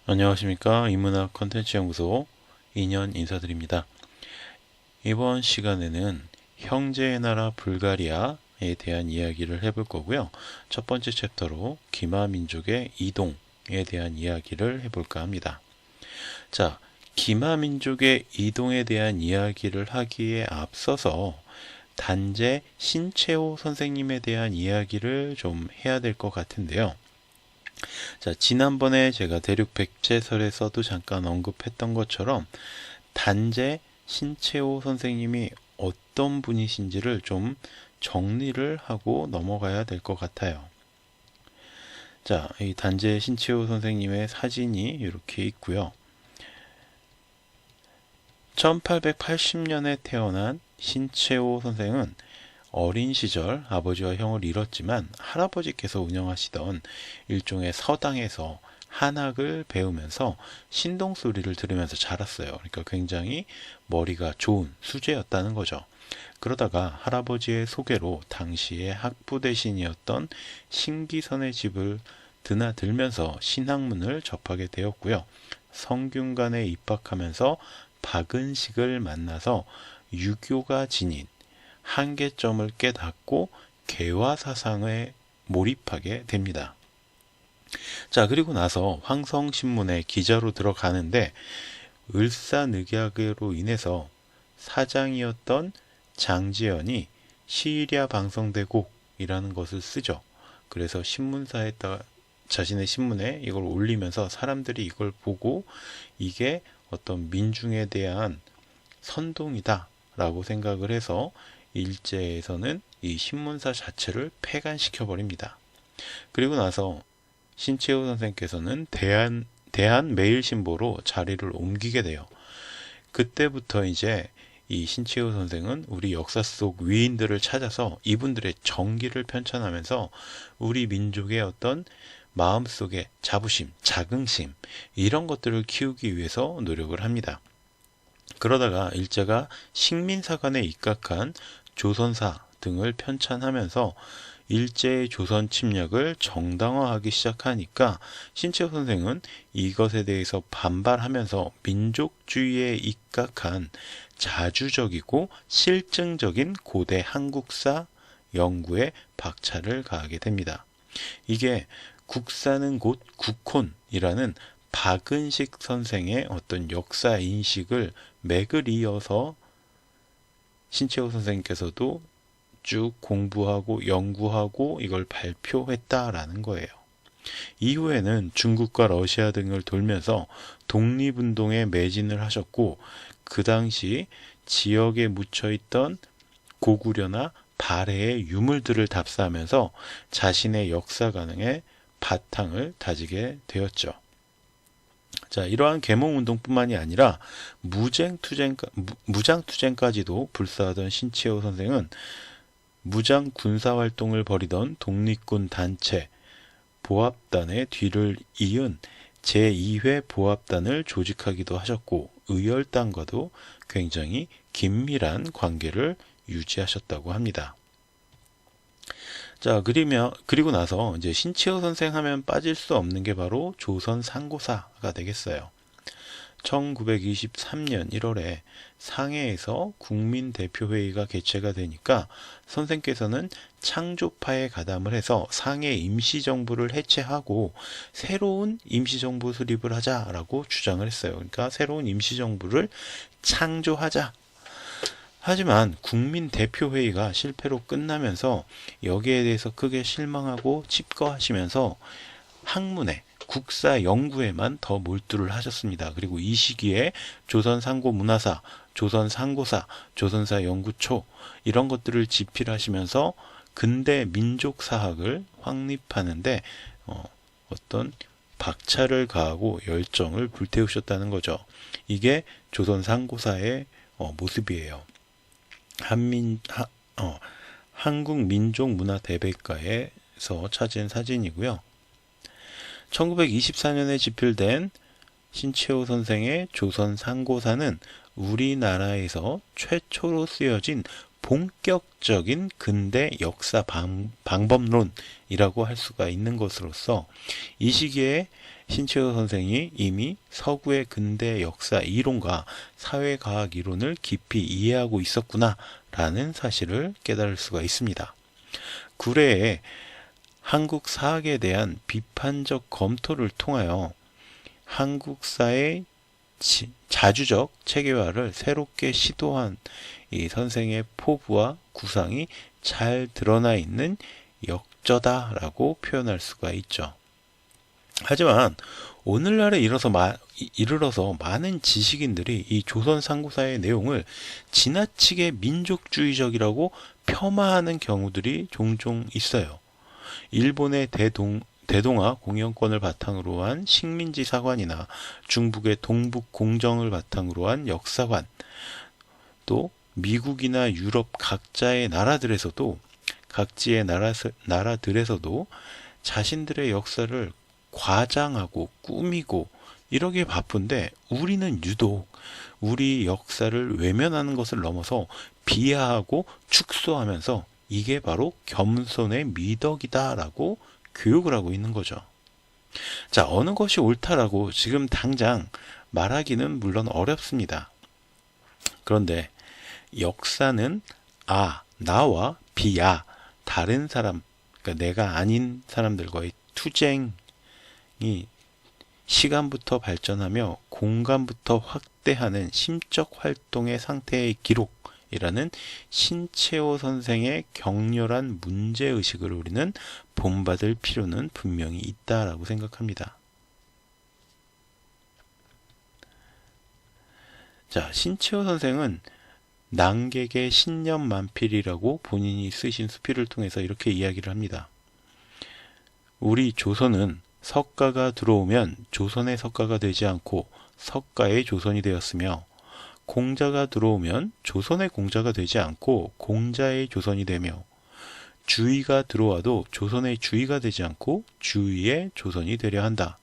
안녕하십니까. 인문학 컨텐츠 연구소 2년 인사드립니다. 이번 시간에는 형제의 나라 불가리아에 대한 이야기를 해볼 거고요. 첫 번째 챕터로 기마민족의 이동에 대한 이야기를 해볼까 합니다. 자, 기마민족의 이동에 대한 이야기를 하기에 앞서서 단재 신채호 선생님에 대한 이야기를 좀 해야 될 것 같은데요. 자, 지난번에 제가 대륙백제설에서도 잠깐 언급했던 것처럼 단재 신채호 선생님이 어떤 분이신지를 좀 정리를 하고 넘어가야 될 것 같아요. 자, 이 단재 신채호 선생님의 사진이 이렇게 있고요. 1880년에 태어난 신채호 선생은 어린 시절 아버지와 형을 잃었지만 할아버지께서 운영하시던 일종의 서당에서 한학을 배우면서 신동소리를 들으면서 자랐어요. 그러니까 굉장히 머리가 좋은 수재였다는 거죠. 그러다가 할아버지의 소개로 당시의 학부 대신이었던 신기선의 집을 드나들면서 신학문을 접하게 되었고요. 성균관에 입학하면서 박은식을 만나서 유교가 지닌 한계점을 깨닫고 개화사상에 몰입하게 됩니다. 자, 그리고 나서 황성신문에 기자로 들어가는데 을사늑약으로 인해서 사장이었던 장지연이 시일야 방성대곡이라는 것을 쓰죠. 그래서 신문사에다가 자신의 신문에 이걸 올리면서 사람들이 이걸 보고 이게 어떤 민중에 대한 선동이다 라고 생각을 해서 일제에서는 이 신문사 자체를 폐간시켜 버립니다. 그리고 나서 신채호 선생께서는 대한매일신보로 자리를 옮기게 돼요. 그때부터 이제 이 신채호 선생은 우리 역사 속 위인들을 찾아서 이분들의 정기를 편찬하면서 우리 민족의 어떤 마음속의 자부심, 자긍심 이런 것들을 키우기 위해서 노력을 합니다. 그러다가 일제가 식민사관에 입각한 조선사 등을 편찬하면서 일제의 조선 침략을 정당화하기 시작하니까 신채호 선생은 이것에 대해서 반발하면서 민족주의에 입각한 자주적이고 실증적인 고대 한국사 연구에 박차를 가하게 됩니다. 이게 국사는 곧 국혼이라는 박은식 선생의 어떤 역사 인식을 맥을 이어서 신채호 선생님께서도 쭉 공부하고 연구하고 이걸 발표했다라는 거예요. 이후에는 중국과 러시아 등을 돌면서 독립운동에 매진을 하셨고 그 당시 지역에 묻혀있던 고구려나 발해의 유물들을 답사하면서 자신의 역사관에 바탕을 다지게 되었죠. 자, 이러한 계몽운동뿐만이 아니라 무장투쟁까지도 불사하던 신채호 선생은 무장 군사활동을 벌이던 독립군 단체 보합단의 뒤를 이은 제2회 보합단을 조직하기도 하셨고 의열단과도 굉장히 긴밀한 관계를 유지하셨다고 합니다. 자, 그리고 나서 이제 신채호 선생 하면 빠질 수 없는 게 바로 조선 상고사가 되겠어요. 1923년 1월에 상해에서 국민대표회의가 개최가 되니까 선생께서는 창조파에 가담을 해서 상해 임시정부를 해체하고 새로운 임시정부 수립을 하자라고 주장을 했어요. 그러니까 새로운 임시정부를 창조하자. 하지만 국민대표회의가 실패로 끝나면서 여기에 대해서 크게 실망하고 칩거하시면서 학문에 국사 연구에만 더 몰두를 하셨습니다. 그리고 이 시기에 조선상고문화사, 조선상고사, 조선사 연구초 이런 것들을 집필하시면서 근대 민족사학을 확립하는데 어떤 박차를 가하고 열정을 불태우셨다는 거죠. 이게 조선상고사의 모습이에요. 한국민족문화대백과에서 찾은 사진이고요. 1924년에 집필된 신채호 선생의 조선상고사는 우리나라에서 최초로 쓰여진 본격적인 근대 역사 방법론이라고 할 수가 있는 것으로서 이 시기에 신채호 선생이 이미 서구의 근대 역사 이론과 사회과학 이론을 깊이 이해하고 있었구나라는 사실을 깨달을 수가 있습니다. 구래에 한국 사학에 대한 비판적 검토를 통하여 한국사의 자주적 체계화를 새롭게 시도한 이 선생의 포부와 구상이 잘 드러나 있는 역저다라고 표현할 수가 있죠. 하지만 오늘날에 이르러서 많은 지식인들이 이 조선 상고사의 내용을 지나치게 민족주의적이라고 폄하하는 경우들이 종종 있어요. 일본의 대동아 공영권을 바탕으로 한 식민지 사관이나 중국의 동북 공정을 바탕으로 한 역사관, 또 미국이나 유럽 각지의 나라들에서도 자신들의 역사를 과장하고 꾸미고 이러기에 바쁜데 우리는 유독 우리 역사를 외면하는 것을 넘어서 비하하고 축소하면서 이게 바로 겸손의 미덕이다라고 교육을 하고 있는 거죠. 자, 어느 것이 옳다라고 지금 당장 말하기는 물론 어렵습니다. 그런데 역사는 나와 비야, 다른 사람, 그러니까 내가 아닌 사람들과의 투쟁이 시간부터 발전하며 공간부터 확대하는 심적 활동의 상태의 기록이라는 신채호 선생의 격렬한 문제의식을 우리는 본받을 필요는 분명히 있다라고 생각합니다. 자, 신채호 선생은 낭객의 신년만필이라고 본인이 쓰신 수필을 통해서 이렇게 이야기를 합니다. 우리 조선은 석가가 들어오면 조선의 석가가 되지 않고 석가의 조선이 되었으며, 공자가 들어오면 조선의 공자가 되지 않고 공자의 조선이 되며, 주의가 들어와도 조선의 주의가 되지 않고 주의의 조선이 되려 한다.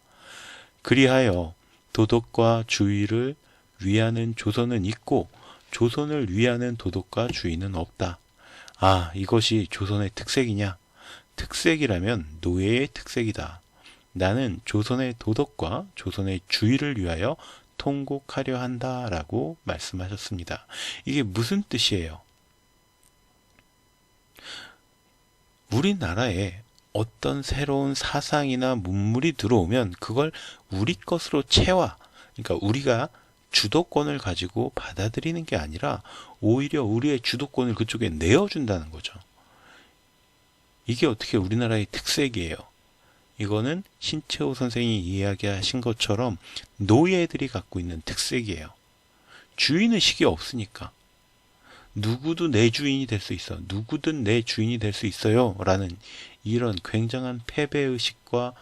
그리하여 도덕과 주의를 위하는 조선은 있고 조선을 위하는 도덕과 주의는 없다. 이것이 조선의 특색이냐? 특색이라면 노예의 특색이다. 나는 조선의 도덕과 조선의 주의를 위하여 통곡하려 한다라고 말씀하셨습니다. 이게 무슨 뜻이에요? 우리나라에 어떤 새로운 사상이나 문물이 들어오면 그걸 우리 것으로 그러니까 우리가 주도권을 가지고 받아들이는 게 아니라 오히려 우리의 주도권을 그쪽에 내어준다는 거죠. 이게 어떻게 우리나라의 특색이에요. 이거는 신채호 선생이 이야기하신 것처럼 노예들이 갖고 있는 특색이에요. 주인의식이 없으니까. 누구도 내 주인이 될 수 있어. 누구든 내 주인이 될 수 있어요. 라는 이런 굉장한 패배의식과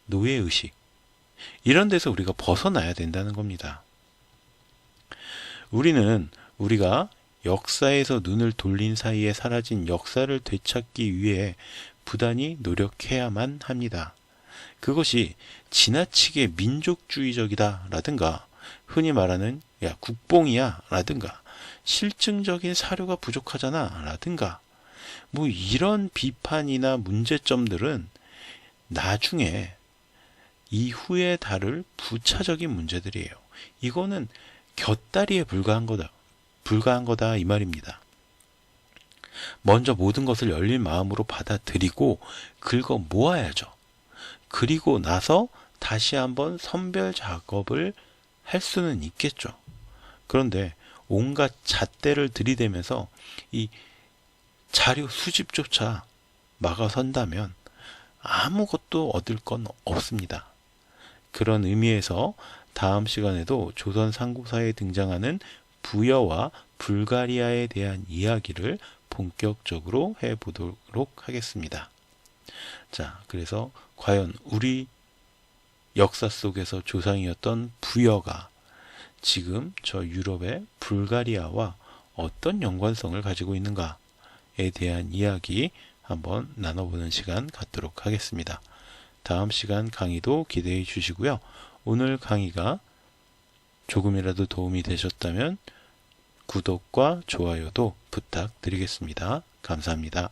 노예의식. 이런 데서 우리가 벗어나야 된다는 겁니다. 우리가 역사에서 눈을 돌린 사이에 사라진 역사를 되찾기 위해 부단히 노력해야만 합니다. 그것이 지나치게 민족주의적이다 라든가 흔히 말하는 야 국뽕이야 라든가 실증적인 사료가 부족하잖아 라든가 이런 비판이나 문제점들은 나중에 이후에 다룰 부차적인 문제들이에요. 이거는 곁다리에 불과한 거다 이 말입니다. 먼저 모든 것을 열린 마음으로 받아들이고 긁어 모아야죠. 그리고 나서 다시 한번 선별 작업을 할 수는 있겠죠. 그런데 온갖 잣대를 들이대면서 이 자료 수집조차 막아선다면 아무것도 얻을 건 없습니다. 그런 의미에서 다음 시간에도 조선 상고사에 등장하는 부여와 불가리아에 대한 이야기를 본격적으로 해보도록 하겠습니다. 자, 그래서 과연 우리 역사 속에서 조상이었던 부여가 지금 저 유럽의 불가리아와 어떤 연관성을 가지고 있는가에 대한 이야기 한번 나눠보는 시간 갖도록 하겠습니다. 다음 시간 강의도 기대해 주시고요. 오늘 강의가 조금이라도 도움이 되셨다면 구독과 좋아요도 부탁드리겠습니다. 감사합니다.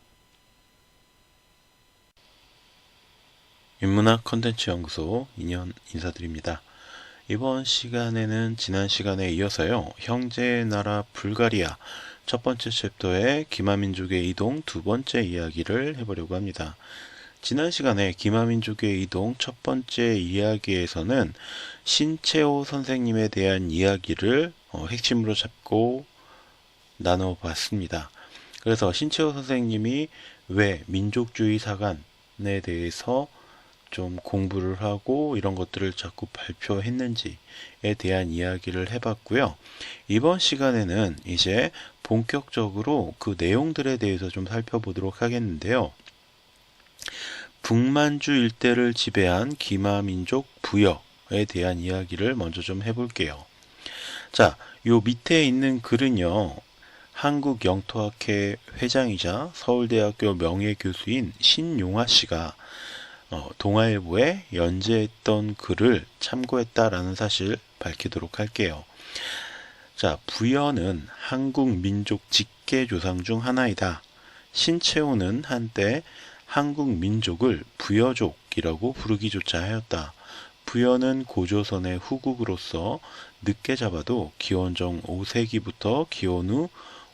인문학 컨텐츠 연구소 인연 인사드립니다. 이번 시간에는 지난 시간에 이어서요, 형제의 나라 불가리아 첫 번째 챕터의 기마민족의 이동 두 번째 이야기를 해보려고 합니다. 지난 시간에 기마민족의 이동 첫 번째 이야기에서는 신채호 선생님에 대한 이야기를 핵심으로 잡고 나눠봤습니다. 그래서 신채호 선생님이 왜 민족주의 사관에 대해서 좀 공부를 하고 이런 것들을 자꾸 발표했는지에 대한 이야기를 해봤고요. 이번 시간에는 이제 본격적으로 그 내용들에 대해서 좀 살펴보도록 하겠는데요. 북만주 일대를 지배한 기마민족 부여에 대한 이야기를 먼저 좀 해볼게요. 자, 요 밑에 있는 글은요, 한국영토학회 회장이자 서울대학교 명예교수인 신용화 씨가 동아일보에 연재했던 글을 참고했다라는 사실 밝히도록 할게요. 자, 부여는 한국 민족 직계조상 중 하나이다. 신채호는 한때 한국 민족을 부여족이라고 부르기조차 하였다. 부여는 고조선의 후국으로서 늦게 잡아도 기원전 5세기부터 기원 후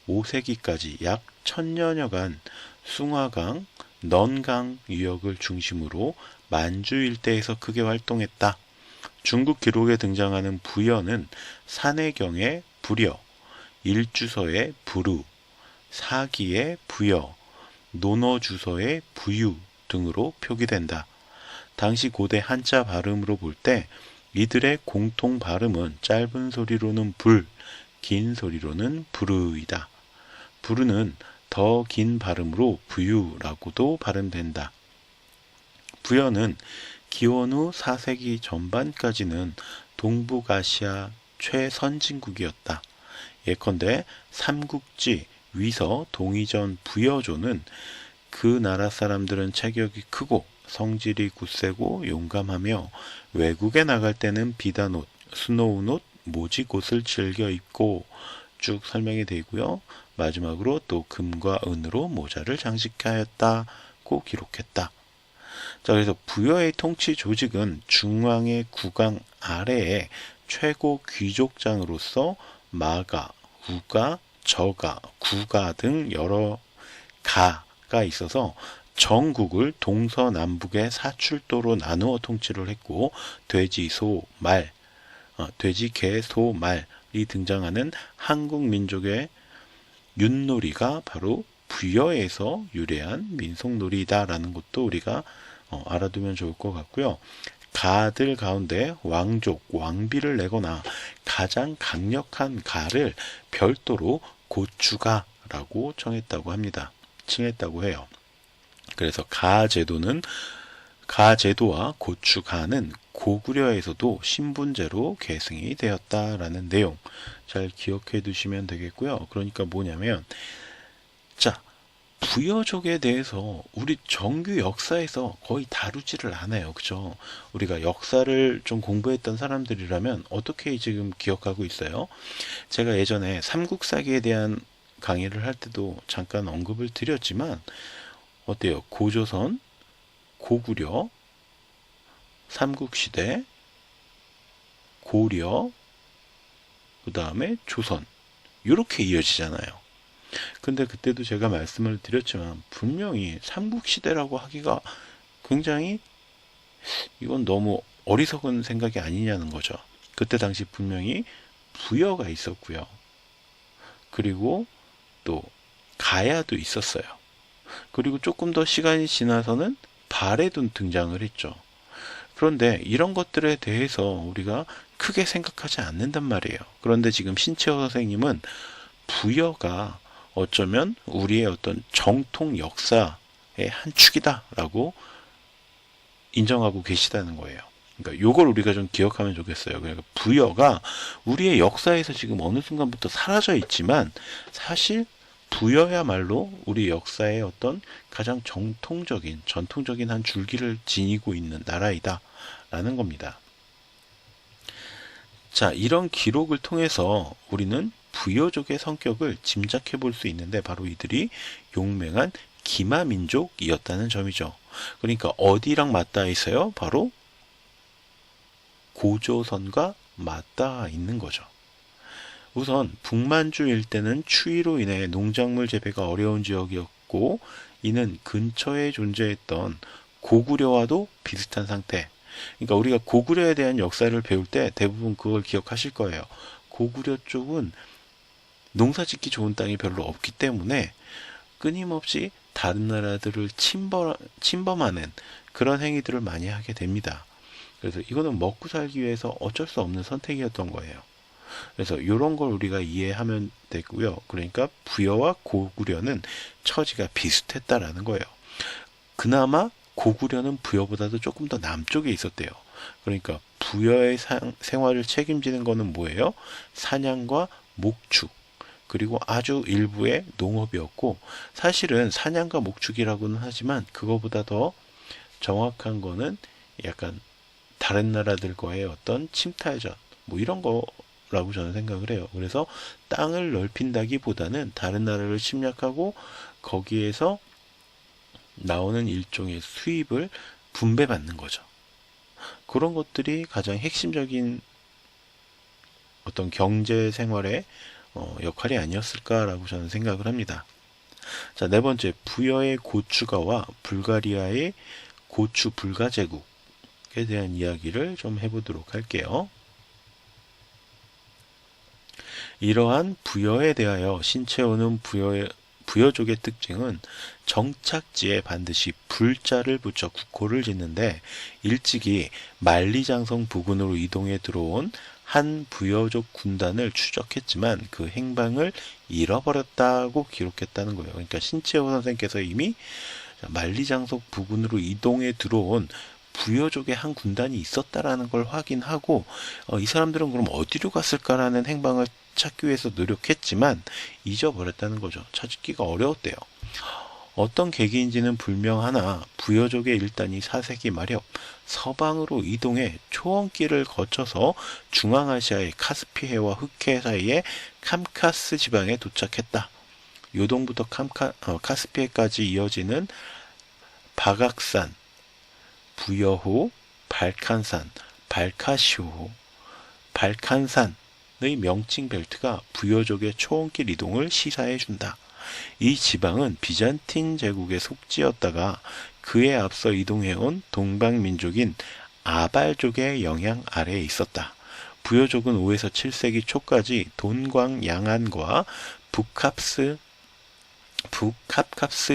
5세기까지 약 1000여년간 숭화강, 넌강 유역을 중심으로 만주 일대에서 크게 활동했다. 중국 기록에 등장하는 부여는 산해경의 부려, 일주서의 부루, 사기의 부여, 논어주서의 부유 등으로 표기된다. 당시 고대 한자 발음으로 볼 때 이들의 공통 발음은 짧은 소리로는 불, 긴 소리로는 부르이다. 부르는 더 긴 발음으로 부유라고도 발음된다. 부여는 기원 후 4세기 전반까지는 동북아시아 최선진국이었다. 예컨대 삼국지 위서 동이전 부여조는 그 나라 사람들은 체격이 크고 성질이 굳세고 용감하며 외국에 나갈 때는 비단 옷, 스노운 옷, 모직 옷을 즐겨 입고 쭉 설명이 되고요. 마지막으로 또 금과 은으로 모자를 장식하였다고 기록했다. 자, 그래서 부여의 통치 조직은 중앙의 국왕 아래에 최고 귀족장으로서 마가, 우가, 저가, 구가 등 여러 가가 있어서 전국을 동서남북의 사출도로 나누어 통치를 했고, 돼지, 소, 말, 돼지, 개, 소, 말이 등장하는 한국 민족의 윷놀이가 바로 부여에서 유래한 민속놀이다라는 것도 우리가 알아두면 좋을 것 같고요. 가들 가운데 왕족, 왕비를 내거나 가장 강력한 가를 별도로 고추가라고 칭했다고 해요. 그래서 가제도와 고추가는 고구려에서도 신분제로 계승이 되었다라는 내용 잘 기억해 두시면 되겠고요. 그러니까 뭐냐면, 자, 부여족에 대해서 우리 정규 역사에서 거의 다루지를 않아요. 그죠? 우리가 역사를 좀 공부했던 사람들이라면 어떻게 지금 기억하고 있어요? 제가 예전에 삼국사기에 대한 강의를 할 때도 잠깐 언급을 드렸지만, 어때요? 고조선, 고구려, 삼국시대, 고려, 그 다음에 조선, 이렇게 이어지잖아요. 근데 그때도 제가 말씀을 드렸지만 분명히 삼국시대라고 하기가 굉장히, 이건 너무 어리석은 생각이 아니냐는 거죠. 그때 당시 분명히 부여가 있었고요. 그리고 또 가야도 있었어요. 그리고 조금 더 시간이 지나서는 발해도 등장을 했죠. 그런데 이런 것들에 대해서 우리가 크게 생각하지 않는단 말이에요. 그런데 지금 신채호 선생님은 부여가 어쩌면 우리의 어떤 정통 역사의 한 축이다라고 인정하고 계시다는 거예요. 그러니까 요걸 우리가 좀 기억하면 좋겠어요. 그러니까 부여가 우리의 역사에서 지금 어느 순간부터 사라져 있지만 사실 부여야말로 우리 역사의 어떤 가장 전통적인 한 줄기를 지니고 있는 나라이다 라는 겁니다. 자, 이런 기록을 통해서 우리는 부여족의 성격을 짐작해 볼 수 있는데 바로 이들이 용맹한 기마민족이었다는 점이죠. 그러니까 어디랑 맞닿아 있어요? 바로 고조선과 맞닿아 있는 거죠. 우선 북만주 일대는 추위로 인해 농작물 재배가 어려운 지역이었고 이는 근처에 존재했던 고구려와도 비슷한 상태. 그러니까 우리가 고구려에 대한 역사를 배울 때 대부분 그걸 기억하실 거예요. 고구려 쪽은 농사 짓기 좋은 땅이 별로 없기 때문에 끊임없이 다른 나라들을 침범하는 그런 행위들을 많이 하게 됩니다. 그래서 이거는 먹고 살기 위해서 어쩔 수 없는 선택이었던 거예요. 그래서 이런 걸 우리가 이해하면 되고요. 그러니까 부여와 고구려는 처지가 비슷했다라는 거예요. 그나마 고구려는 부여보다도 조금 더 남쪽에 있었대요. 그러니까 부여의 생활을 책임지는 거는 뭐예요? 사냥과 목축, 그리고 아주 일부의 농업이었고 사실은 사냥과 목축이라고는 하지만 그거보다 더 정확한 거는 약간 다른 나라들과의 어떤 침탈전 뭐 이런 거라고 저는 생각을 해요. 그래서 땅을 넓힌다기보다는 다른 나라를 침략하고 거기에서 나오는 일종의 수입을 분배받는 거죠. 그런 것들이 가장 핵심적인 어떤 경제 생활의 역할이 아니었을까라고 저는 생각을 합니다. 자, 네 번째, 부여의 고추가와 불가리아의 고추 불가 제국에 대한 이야기를 좀 해보도록 할게요. 이러한 부여에 대하여 신채호는 부여족의 특징은 정착지에 반드시 불자를 붙여 국호를 짓는데 일찍이 만리장성 부근으로 이동해 들어온 한 부여족 군단을 추적했지만 그 행방을 잃어버렸다고 기록했다는 거예요. 그러니까 신채호 선생께서 이미 만리장성 부근으로 이동해 들어온 부여족의 한 군단이 있었다라는 걸 확인하고 이 사람들은 그럼 어디로 갔을까라는 행방을 찾기 위해서 노력했지만 잊어버렸다는 거죠. 찾기가 어려웠대요. 어떤 계기인지는 불명하나 부여족의 일단이 4세기 말엽 서방으로 이동해 초원길을 거쳐서 중앙아시아의 카스피해와 흑해 사이의 캄카스 지방에 도착했다. 요동부터 카스피해까지 이어지는 박악산, 부여호, 발칸산, 발카시호, 발칸산의 명칭 벨트가 부여족의 초원길 이동을 시사해준다. 이 지방은 비잔틴 제국의 속지였다가 그에 앞서 이동해온 동방민족인 아발족의 영향 아래에 있었다. 부여족은 5에서 7세기 초까지 돈광 양안과 북캅스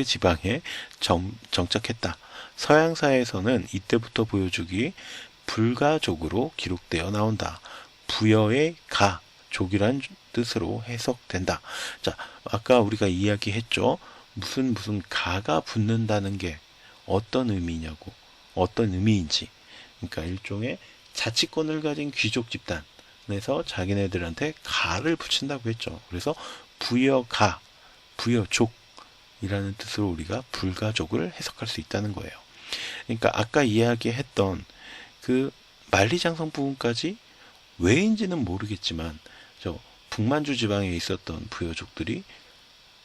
지방에 정착했다. 서양사에서는 이때부터 부여족이 불가족으로 기록되어 나온다. 부여의 가족이란 뜻으로 해석된다. 자, 아까 우리가 이야기했죠. 무슨 가가 붙는다는 게 어떤 의미냐고, 어떤 의미인지. 그러니까 일종의 자치권을 가진 귀족 집단에서 자기네들한테 가를 붙인다고 했죠. 그래서 부여가, 부여족이라는 뜻으로 우리가 불가족을 해석할 수 있다는 거예요. 그러니까 아까 이야기했던 그 만리장성 부분까지 왜인지는 모르겠지만 저 북만주 지방에 있었던 부여족들이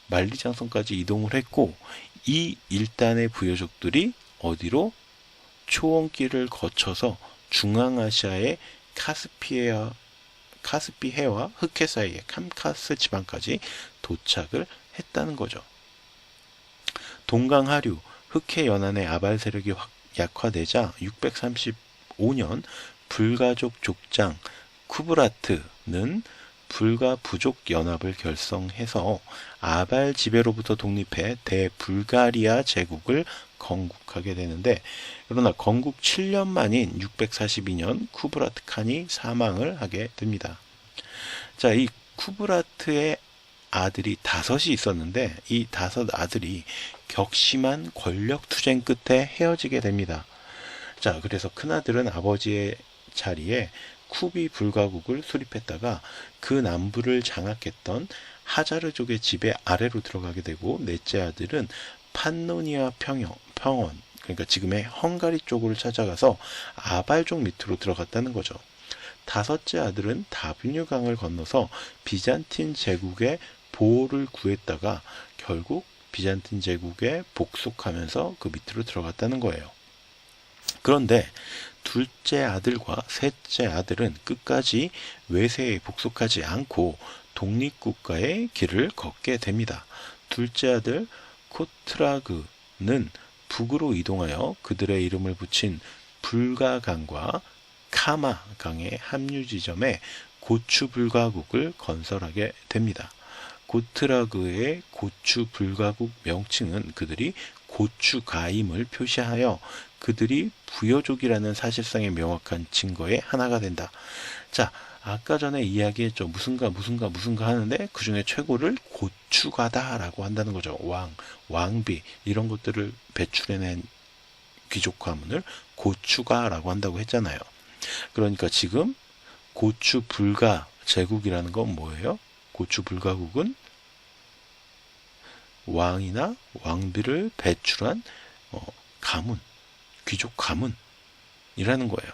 만리장성까지 이동을 했고 이 일단의 부여족들이 어디로 초원길을 거쳐서 중앙아시아의 카스피해와 흑해 사이의 캄카스 지방까지 도착을 했다는 거죠. 동강하류 흑해 연안의 아발 세력이 약화되자 635년 불가족 족장 쿠브라트는 불가 부족 연합을 결성해서 아발 지배로부터 독립해 대불가리아 제국을 건국하게 되는데 그러나 건국 7년 만인 642년 쿠브라트 칸이 사망을 하게 됩니다. 자, 이 쿠브라트의 아들이 5이 있었는데 이 5 아들이 격심한 권력 투쟁 끝에 헤어지게 됩니다. 자, 그래서 큰아들은 아버지의 자리에 쿠비 불가국을 수립했다가 그 남부를 장악했던 하자르족의 지배 아래로 들어가게 되고 넷째 아들은 판노니아 평원 그러니까 지금의 헝가리 쪽으로 찾아가서 아발족 밑으로 들어갔다는 거죠. 다섯째 아들은 다뷴유강을 건너서 비잔틴 제국의 보호를 구했다가 결국 비잔틴 제국에 복속하면서 그 밑으로 들어갔다는 거예요. 그런데 둘째 아들과 셋째 아들은 끝까지 외세에 복속하지 않고 독립국가의 길을 걷게 됩니다. 둘째 아들 코트라그는 북으로 이동하여 그들의 이름을 붙인 불가강과 카마강의 합류 지점에 고추불가국을 건설하게 됩니다. 고트라그의 고추불가국 명칭은 그들이 고추가임을 표시하여 그들이 부여족이라는 사실상의 명확한 증거의 하나가 된다. 자, 아까 전에 이야기했죠. 무슨가 하는데 그 중에 최고를 고추가다라고 한다는 거죠. 왕비 이런 것들을 배출해낸 귀족 가문을 고추가라고 한다고 했잖아요. 그러니까 지금 고추불가 제국이라는 건 뭐예요? 고추불가국은 왕이나 왕비를 배출한 가문, 귀족 가문이라는 거예요.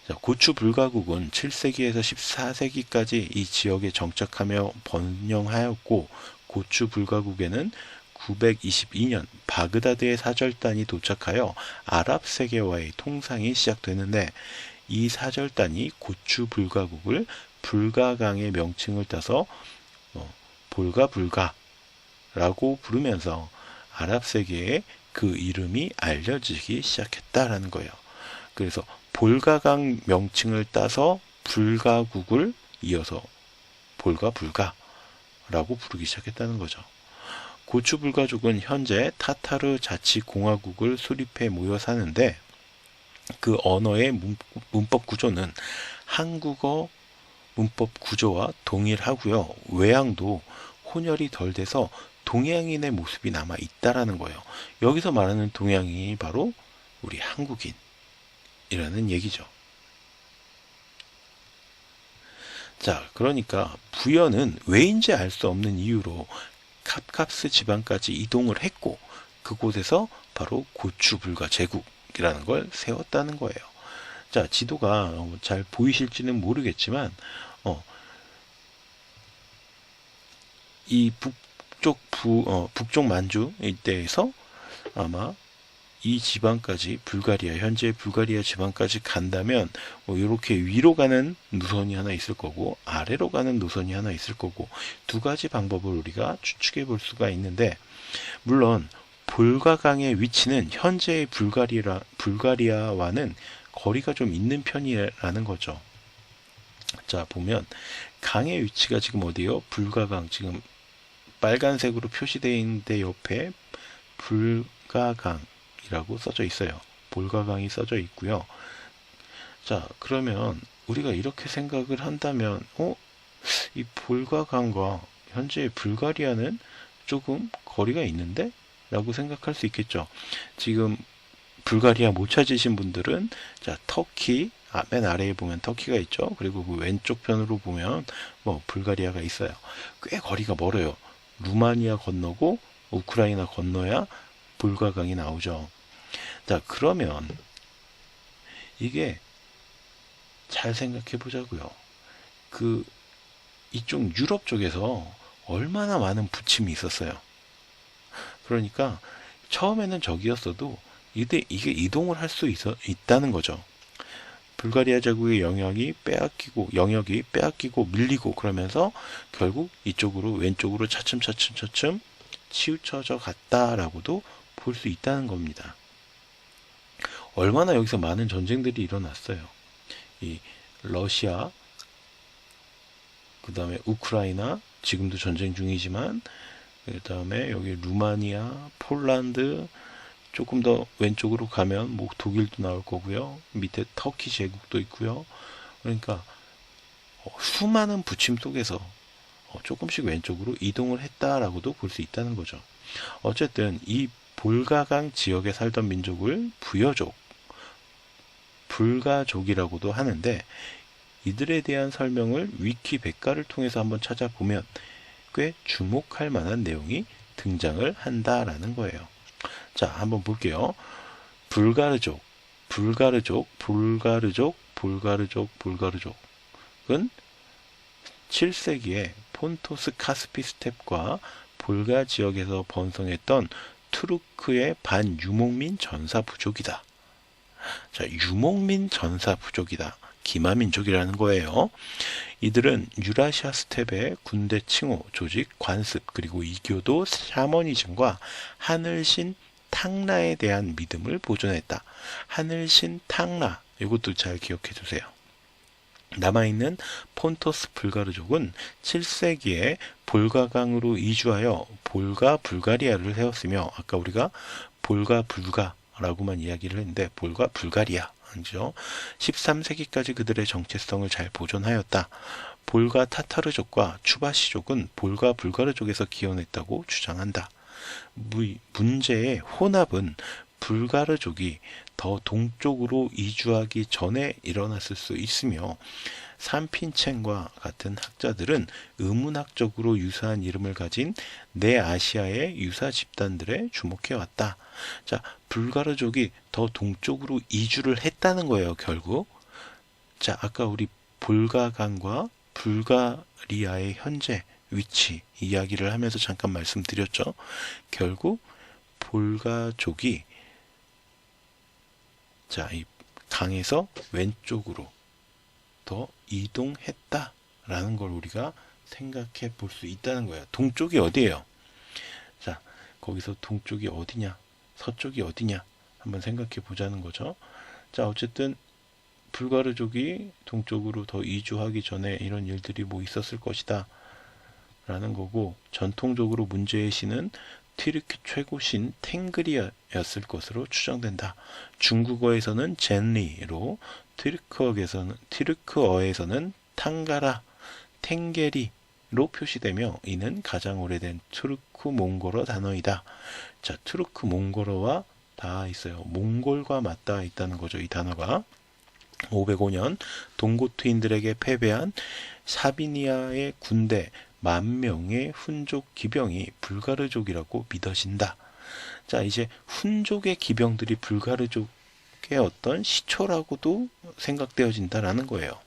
자, 고추불가국은 7세기에서 14세기까지 이 지역에 정착하며 번영하였고 고추불가국에는 922년 바그다드의 사절단이 도착하여 아랍 세계와의 통상이 시작되는데 이 사절단이 고추불가국을 불가강의 명칭을 따서 볼가불가라고 부르면서 아랍 세계에 그 이름이 알려지기 시작했다라는 거예요. 그래서 볼가강 명칭을 따서 불가국을 이어서 볼가불가라고 부르기 시작했다는 거죠. 고추불가족은 현재 타타르 자치공화국을 수립해 모여 사는데 그 언어의 문법 구조는 한국어 문법 구조와 동일하고요. 외양도 혼혈이 덜 돼서 동양인의 모습이 남아 있다라는 거예요. 여기서 말하는 동양인이 바로 우리 한국인이라는 얘기죠. 자, 그러니까 부여는 왜인지 알 수 없는 이유로 캅캅스 지방까지 이동을 했고 그곳에서 바로 고추불가 제국이라는 걸 세웠다는 거예요. 자, 지도가 잘 보이실지는 모르겠지만 이 북쪽 만주 일대에서 아마 이 지방까지 현재 불가리아 지방까지 간다면 이렇게 위로 가는 노선이 하나 있을 거고 아래로 가는 노선이 하나 있을 거고 두 가지 방법을 우리가 추측해 볼 수가 있는데 물론 볼가강의 위치는 현재의 불가리아와는 거리가 좀 있는 편이라는 거죠. 자, 보면 강의 위치가 지금 어디요? 불가강 지금 빨간색으로 표시되어 있는데 옆에 불가강이라고 써져 있어요. 볼가강이 써져 있고요. 자, 그러면 우리가 이렇게 생각을 한다면 이 볼가강과 현재 불가리아는 조금 거리가 있는데? 라고 생각할 수 있겠죠. 지금 불가리아 못 찾으신 분들은 자, 터키 맨 아래에 보면 터키가 있죠. 그리고 그 왼쪽 편으로 보면 불가리아가 있어요. 꽤 거리가 멀어요. 루마니아 건너고 우크라이나 건너야 볼가강이 나오죠. 자, 그러면 이게 잘 생각해 보자고요. 이쪽 유럽 쪽에서 얼마나 많은 부침이 있었어요. 그러니까 처음에는 저기였어도 이게 이동을 할 수 있다는 거죠. 불가리아 제국의 영역이 빼앗기고 밀리고 그러면서 결국 이쪽으로 왼쪽으로 차츰 치우쳐져 갔다라고도 볼 수 있다는 겁니다. 얼마나 여기서 많은 전쟁들이 일어났어요. 이 러시아, 그 다음에 우크라이나, 지금도 전쟁 중이지만 그 다음에 여기 루마니아, 폴란드, 조금 더 왼쪽으로 가면 독일도 나올 거고요. 밑에 터키 제국도 있고요. 그러니까 수많은 부침 속에서 조금씩 왼쪽으로 이동을 했다라고도 볼 수 있다는 거죠. 어쨌든 이 볼가강 지역에 살던 민족을 부여족, 불가족이라고도 하는데 이들에 대한 설명을 위키백과를 통해서 한번 찾아보면 꽤 주목할 만한 내용이 등장을 한다라는 거예요. 자, 한번 볼게요. 불가르족은 7세기에 폰토스 카스피 스텝과 볼가 지역에서 번성했던 투르크의 반유목민 전사 부족이다. 자, 유목민 전사 부족이다. 기마민족이라는 거예요. 이들은 유라시아 스텝의 군대 칭호, 조직, 관습, 그리고 이교도, 샤머니즘과 하늘신 탕라에 대한 믿음을 보존했다. 하늘신 탕라, 이것도 잘 기억해 두세요. 남아있는 폰토스 불가르족은 7세기에 볼가강으로 이주하여 볼가 불가리아를 세웠으며, 아까 우리가 볼가 불가라고만 이야기를 했는데 볼가 불가리아, 죠. 13세기까지 그들의 정체성을 잘 보존하였다. 볼가 타타르족과 추바시족은 볼가 불가르족에서 기원했다고 주장한다. 문제의 혼합은 불가르족이 더 동쪽으로 이주하기 전에 일어났을 수 있으며, 산핀첸과 같은 학자들은 의문학적으로 유사한 이름을 가진 내아시아의 유사 집단들에 주목해왔다. 자, 불가르족이 더 동쪽으로 이주를 했다는 거예요, 결국. 자, 아까 우리 볼가강과 불가리아의 현재 위치 이야기를 하면서 잠깐 말씀드렸죠. 결국 볼가족이 자, 이 강에서 왼쪽으로 더 이동했다라는 걸 우리가 생각해 볼 수 있다는 거예요. 동쪽이 어디예요? 자, 거기서 동쪽이 어디냐, 서쪽이 어디냐 한번 생각해 보자는 거죠. 자, 어쨌든 불가르족이 동쪽으로 더 이주하기 전에 이런 일들이 뭐 있었을 것이다 라는 거고, 전통적으로 문제의 신은 튀르크 최고신 탱그리였을 것으로 추정된다. 중국어에서는 젠리로, 튀르크어에서는 탕가라, 탱게리로 표시되며, 이는 가장 오래된 투르크 몽골어 단어이다. 자, 투르크 몽골어와 다 있어요. 몽골과 맞닿아 있다는 거죠, 이 단어가. 505년 동고트인들에게 패배한 사비니아의 군대 10,000명의 훈족 기병이 불가르족이라고 믿어진다. 자, 이제 훈족의 기병들이 불가르족의 어떤 시초라고도 생각되어진다라는 거예요.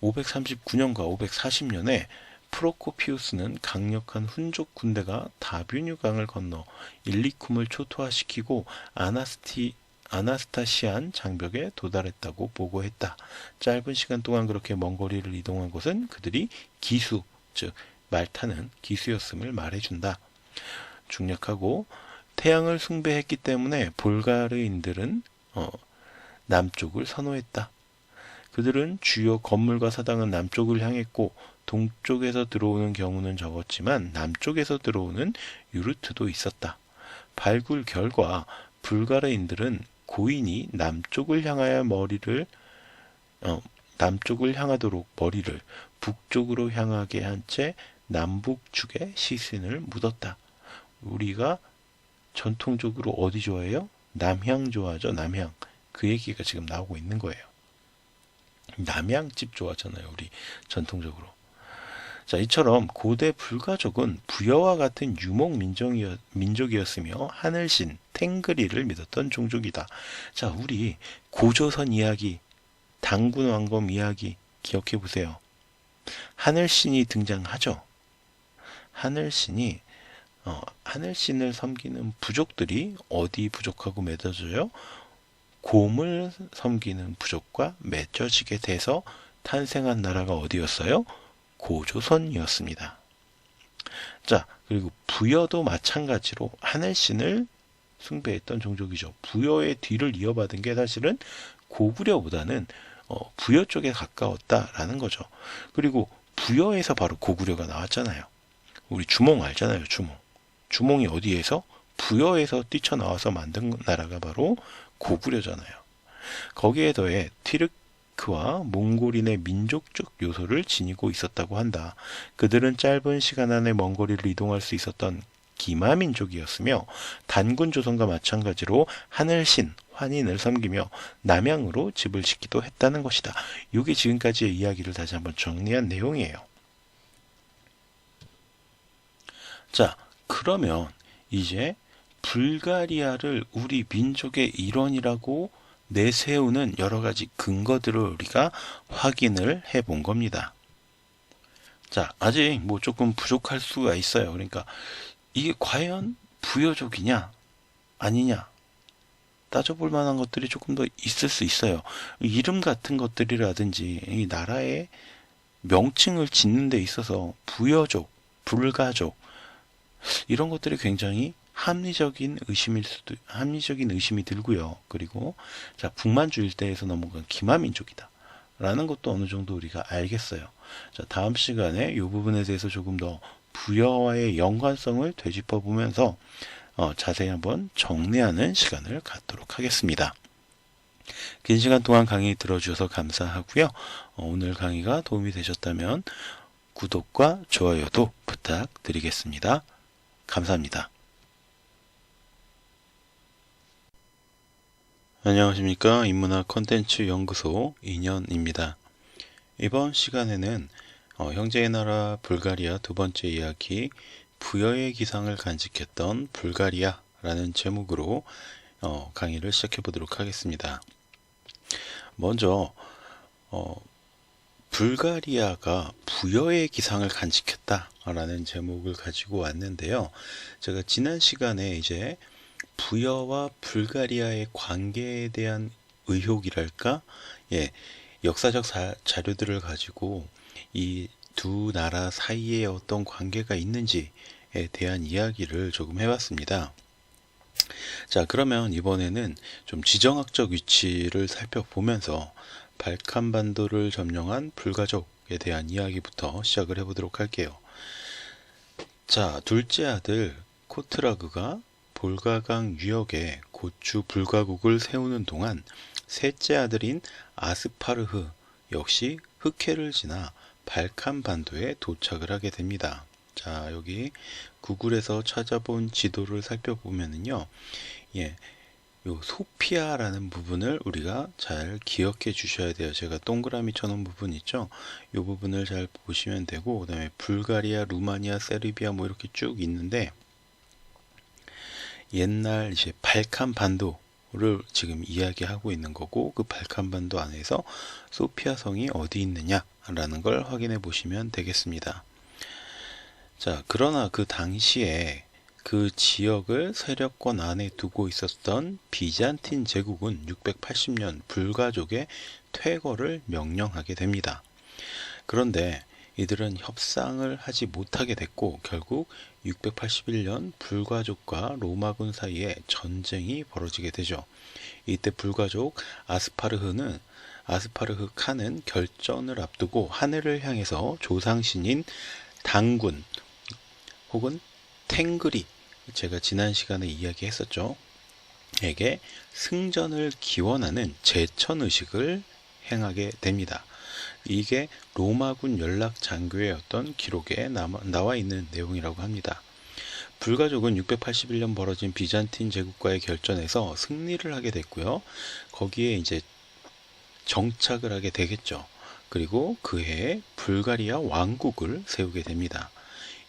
539년과 540년에 프로코피우스는 강력한 훈족 군대가 다뷴유강을 건너 일리쿰을 초토화시키고 아나스타시안 장벽에 도달했다고 보고했다. 짧은 시간 동안 그렇게 먼 거리를 이동한 것은 그들이 기수, 즉 말 타는 기수였음을 말해준다. 중력하고 태양을 숭배했기 때문에 볼가르인들은 남쪽을 선호했다. 그들은 주요 건물과 사당은 남쪽을 향했고, 동쪽에서 들어오는 경우는 적었지만 남쪽에서 들어오는 유르트도 있었다. 발굴 결과 불가르인들은 고인이 남쪽을 향하도록 머리를 북쪽으로 향하게 한 채 남북축에 시신을 묻었다. 우리가 전통적으로 어디 좋아해요? 남향 좋아하죠, 남향. 그 얘기가 지금 나오고 있는 거예요. 남향집 좋아하잖아요, 우리 전통적으로. 자, 이처럼 고대 불가족은 부여와 같은 유목 민족이었으며 하늘신 탱그리를 믿었던 종족이다. 자, 우리 고조선 이야기, 당군 왕검 이야기 기억해 보세요. 하늘신이 등장하죠. 하늘신을 섬기는 부족들이 어디 부족하고 맺어져요? 곰을 섬기는 부족과 맺어지게 돼서 탄생한 나라가 어디였어요? 고조선이었습니다. 자, 그리고 부여도 마찬가지로 하늘신을 숭배했던 종족이죠. 부여의 뒤를 이어받은 게 사실은 고구려보다는 부여 쪽에 가까웠다라는 거죠. 그리고 부여에서 바로 고구려가 나왔잖아요. 우리 주몽 알잖아요, 주몽. 주몽이 어디에서? 부여에서 뛰쳐나와서 만든 나라가 바로 고구려잖아요. 거기에 더해 튀르크와 몽골인의 민족적 요소를 지니고 있었다고 한다. 그들은 짧은 시간 안에 먼 거리를 이동할 수 있었던 기마민족이었으며, 단군 조선과 마찬가지로 하늘신, 환인을 섬기며 남양으로 집을 짓기도 했다는 것이다. 이게 지금까지의 이야기를 다시 한번 정리한 내용이에요. 자, 그러면 이제 불가리아를 우리 민족의 일원이라고 내세우는 여러 가지 근거들을 우리가 확인을 해 본 겁니다. 자, 아직 뭐 조금 부족할 수가 있어요. 그러니까 이게 과연 부여족이냐 아니냐 따져볼 만한 것들이 조금 더 있을 수 있어요. 이름 같은 것들이라든지 이 나라의 명칭을 짓는 데 있어서 부여족, 불가족 이런 것들이 굉장히 합리적인 의심이 들고요. 그리고 자, 북만주 일대에서 넘어간 기마민족이다 라는 것도 어느 정도 우리가 알겠어요. 자, 다음 시간에 이 부분에 대해서 조금 더 부여와의 연관성을 되짚어 보면서 자세히 한번 정리하는 시간을 갖도록 하겠습니다. 긴 시간 동안 강의 들어주셔서 감사하고요. 오늘 강의가 도움이 되셨다면 구독과 좋아요도 부탁드리겠습니다. 감사합니다. 안녕하십니까. 인문학 콘텐츠 연구소 인현입니다. 이번 시간에는 형제의 나라 불가리아 두 번째 이야기 부여의 기상을 간직했던 불가리아라는 제목으로 강의를 시작해 보도록 하겠습니다. 먼저 불가리아가 부여의 기상을 간직했다라는 제목을 가지고 왔는데요. 제가 지난 시간에 이제 부여와 불가리아의 관계에 대한 의혹이랄까? 예, 역사적 자료들을 가지고 이 두 나라 사이에 어떤 관계가 있는지에 대한 이야기를 조금 해봤습니다. 자, 그러면 이번에는 좀 지정학적 위치를 살펴보면서 발칸반도를 점령한 불가족에 대한 이야기부터 시작을 해보도록 할게요. 자, 둘째 아들 코트라그가 볼가강 유역에 고추 불가국을 세우는 동안 셋째 아들인 아스파르흐 역시 흑해를 지나 발칸반도에 도착을 하게 됩니다. 자, 여기 구글에서 찾아본 지도를 살펴보면은요, 예, 요 소피아라는 부분을 우리가 잘 기억해 주셔야 돼요. 제가 동그라미 쳐놓은 부분 있죠? 요 부분을 잘 보시면 되고, 그 다음에 불가리아, 루마니아, 세르비아 뭐 이렇게 쭉 있는데, 옛날 이제 발칸반도를 지금 이야기하고 있는 거고, 그 발칸반도 안에서 소피아 성이 어디 있느냐라는 걸 확인해 보시면 되겠습니다. 자, 그러나 그 당시에 그 지역을 세력권 안에 두고 있었던 비잔틴 제국은 680년 불가족의 퇴거를 명령하게 됩니다. 그런데 이들은 협상을 하지 못하게 됐고 결국 681년 불가족과 로마군 사이에 전쟁이 벌어지게 되죠. 이때 불가족 아스파르흐 칸은 결전을 앞두고 하늘을 향해서 조상신인 당군 혹은 탱그리, 제가 지난 시간에 이야기했었죠. 에게 승전을 기원하는 제천의식을 행하게 됩니다. 이게 로마군 연락 장교의 어떤 기록에 나와 있는 내용이라고 합니다. 불가족은 681년 벌어진 비잔틴 제국과의 결전에서 승리를 하게 됐고요. 거기에 이제 정착을 하게 되겠죠. 그리고 그 해에 불가리아 왕국을 세우게 됩니다.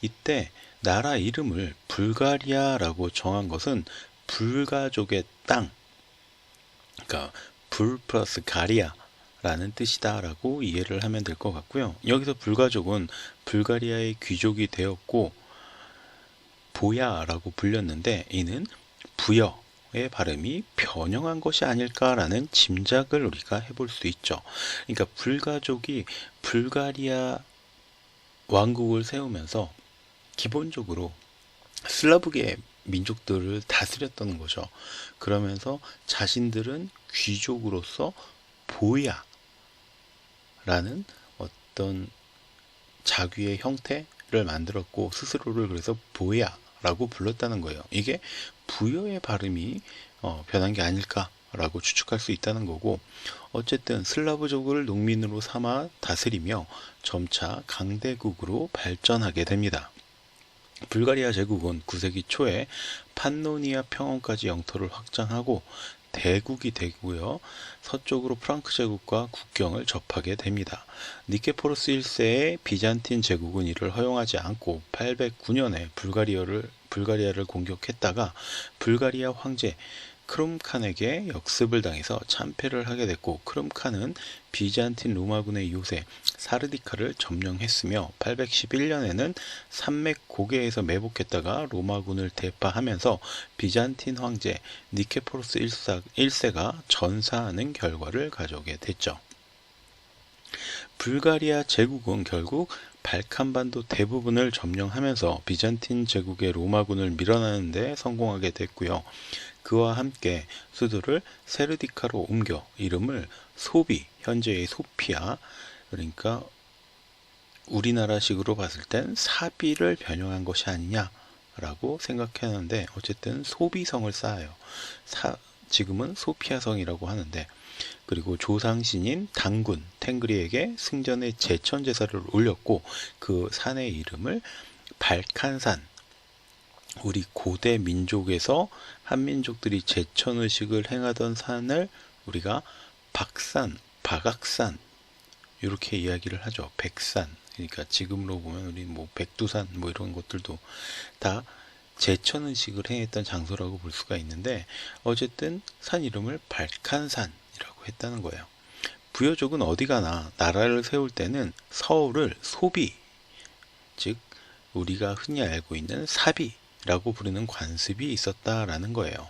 이때 나라 이름을 불가리아라고 정한 것은 불가족의 땅, 그러니까 불 플러스 가리아라는 뜻이다라고 이해를 하면 될 것 같고요. 여기서 불가족은 불가리아의 귀족이 되었고 보야라고 불렸는데 이는 부여의 발음이 변형한 것이 아닐까라는 짐작을 우리가 해볼 수 있죠. 그러니까 불가족이 불가리아 왕국을 세우면서 기본적으로 슬라브계 민족들을 다스렸던 거죠. 그러면서 자신들은 귀족으로서 보야라는 어떤 자귀의 형태를 만들었고 스스로를 그래서 보야라고 불렀다는 거예요. 이게 부여의 발음이 변한 게 아닐까라고 추측할 수 있다는 거고, 어쨌든 슬라브족을 농민으로 삼아 다스리며 점차 강대국으로 발전하게 됩니다. 불가리아 제국은 9세기 초에 판노니아 평원까지 영토를 확장하고 대국이 되고요. 서쪽으로 프랑크 제국과 국경을 접하게 됩니다. 니케포로스 1세의 비잔틴 제국은 이를 허용하지 않고 809년에 불가리아를 공격했다가 불가리아 황제 크룸칸에게 역습을 당해서 참패를 하게 됐고, 크룸칸은 비잔틴 로마군의 요새 사르디카를 점령했으며 811년에는 산맥 고개에서 매복했다가 로마군을 대파하면서 비잔틴 황제 니케포로스 1세가 전사하는 결과를 가져오게 됐죠. 불가리아 제국은 결국 발칸반도 대부분을 점령하면서 비잔틴 제국의 로마군을 밀어내는 데 성공하게 됐고요. 그와 함께 수도를 세르디카로 옮겨 이름을 소비, 현재의 소피아, 그러니까 우리나라식으로 봤을 땐 사비를 변형한 것이 아니냐라고 생각하는데, 어쨌든 소비성을 쌓아요. 지금은 소피아성이라고 하는데, 그리고 조상신인 당군 탱그리에게 승전의 제천 제사를 올렸고, 그 산의 이름을 발칸산, 우리 고대 민족에서 한민족들이 제천의식을 행하던 산을 우리가 박산, 박악산 이렇게 이야기를 하죠. 백산, 그러니까 지금으로 보면 우리 뭐 백두산 뭐 이런 것들도 다 제천의식을 행했던 장소라고 볼 수가 있는데, 어쨌든 산 이름을 발칸산이라고 했다는 거예요. 부여족은 어디 가나 나라를 세울 때는 서울을 소비, 즉 우리가 흔히 알고 있는 사비 라고 부르는 관습이 있었다라는 거예요.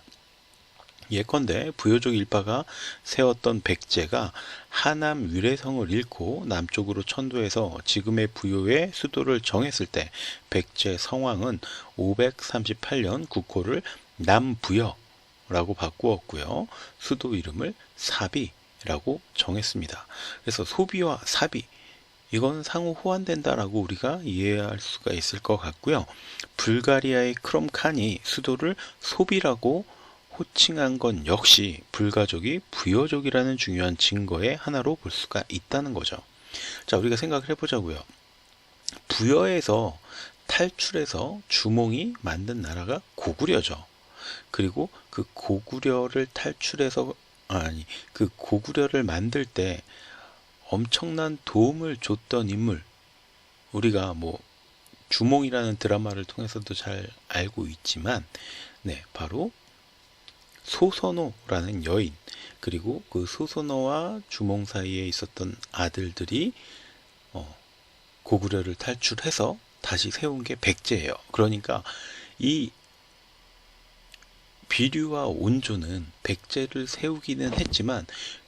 예컨대 부여족 일파가 세웠던 백제가 하남 위례성을 잃고 남쪽으로 천도해서 지금의 부여의 수도를 정했을 때, 백제 성왕은 538년 국호를 남부여라고 바꾸었고요. 수도 이름을 사비라고 정했습니다. 그래서 소비와 사비, 이건 상호 호환된다라고 우리가 이해할 수가 있을 것 같고요. 불가리아의 크롬칸이 수도를 소비라고 호칭한 건 역시 불가족이 부여족이라는 중요한 증거의 하나로 볼 수가 있다는 거죠. 자, 우리가 생각을 해보자고요. 부여에서 탈출해서 주몽이 만든 나라가 고구려죠. 그리고 그 고구려를 그 고구려를 만들 때 엄청난 도움을 줬던 인물, 우리가 뭐 주몽이라는 드라마를 통해서도 잘 알고 있지만, 바로 소선호라는 여인, 그리고 그 소선호와 주몽 사이에 있었던 아들들이 고구려를 탈출해서 다시 세운 게 백제예요. 그러니까 이 비류와 온조는 백제를 세우기는 했지만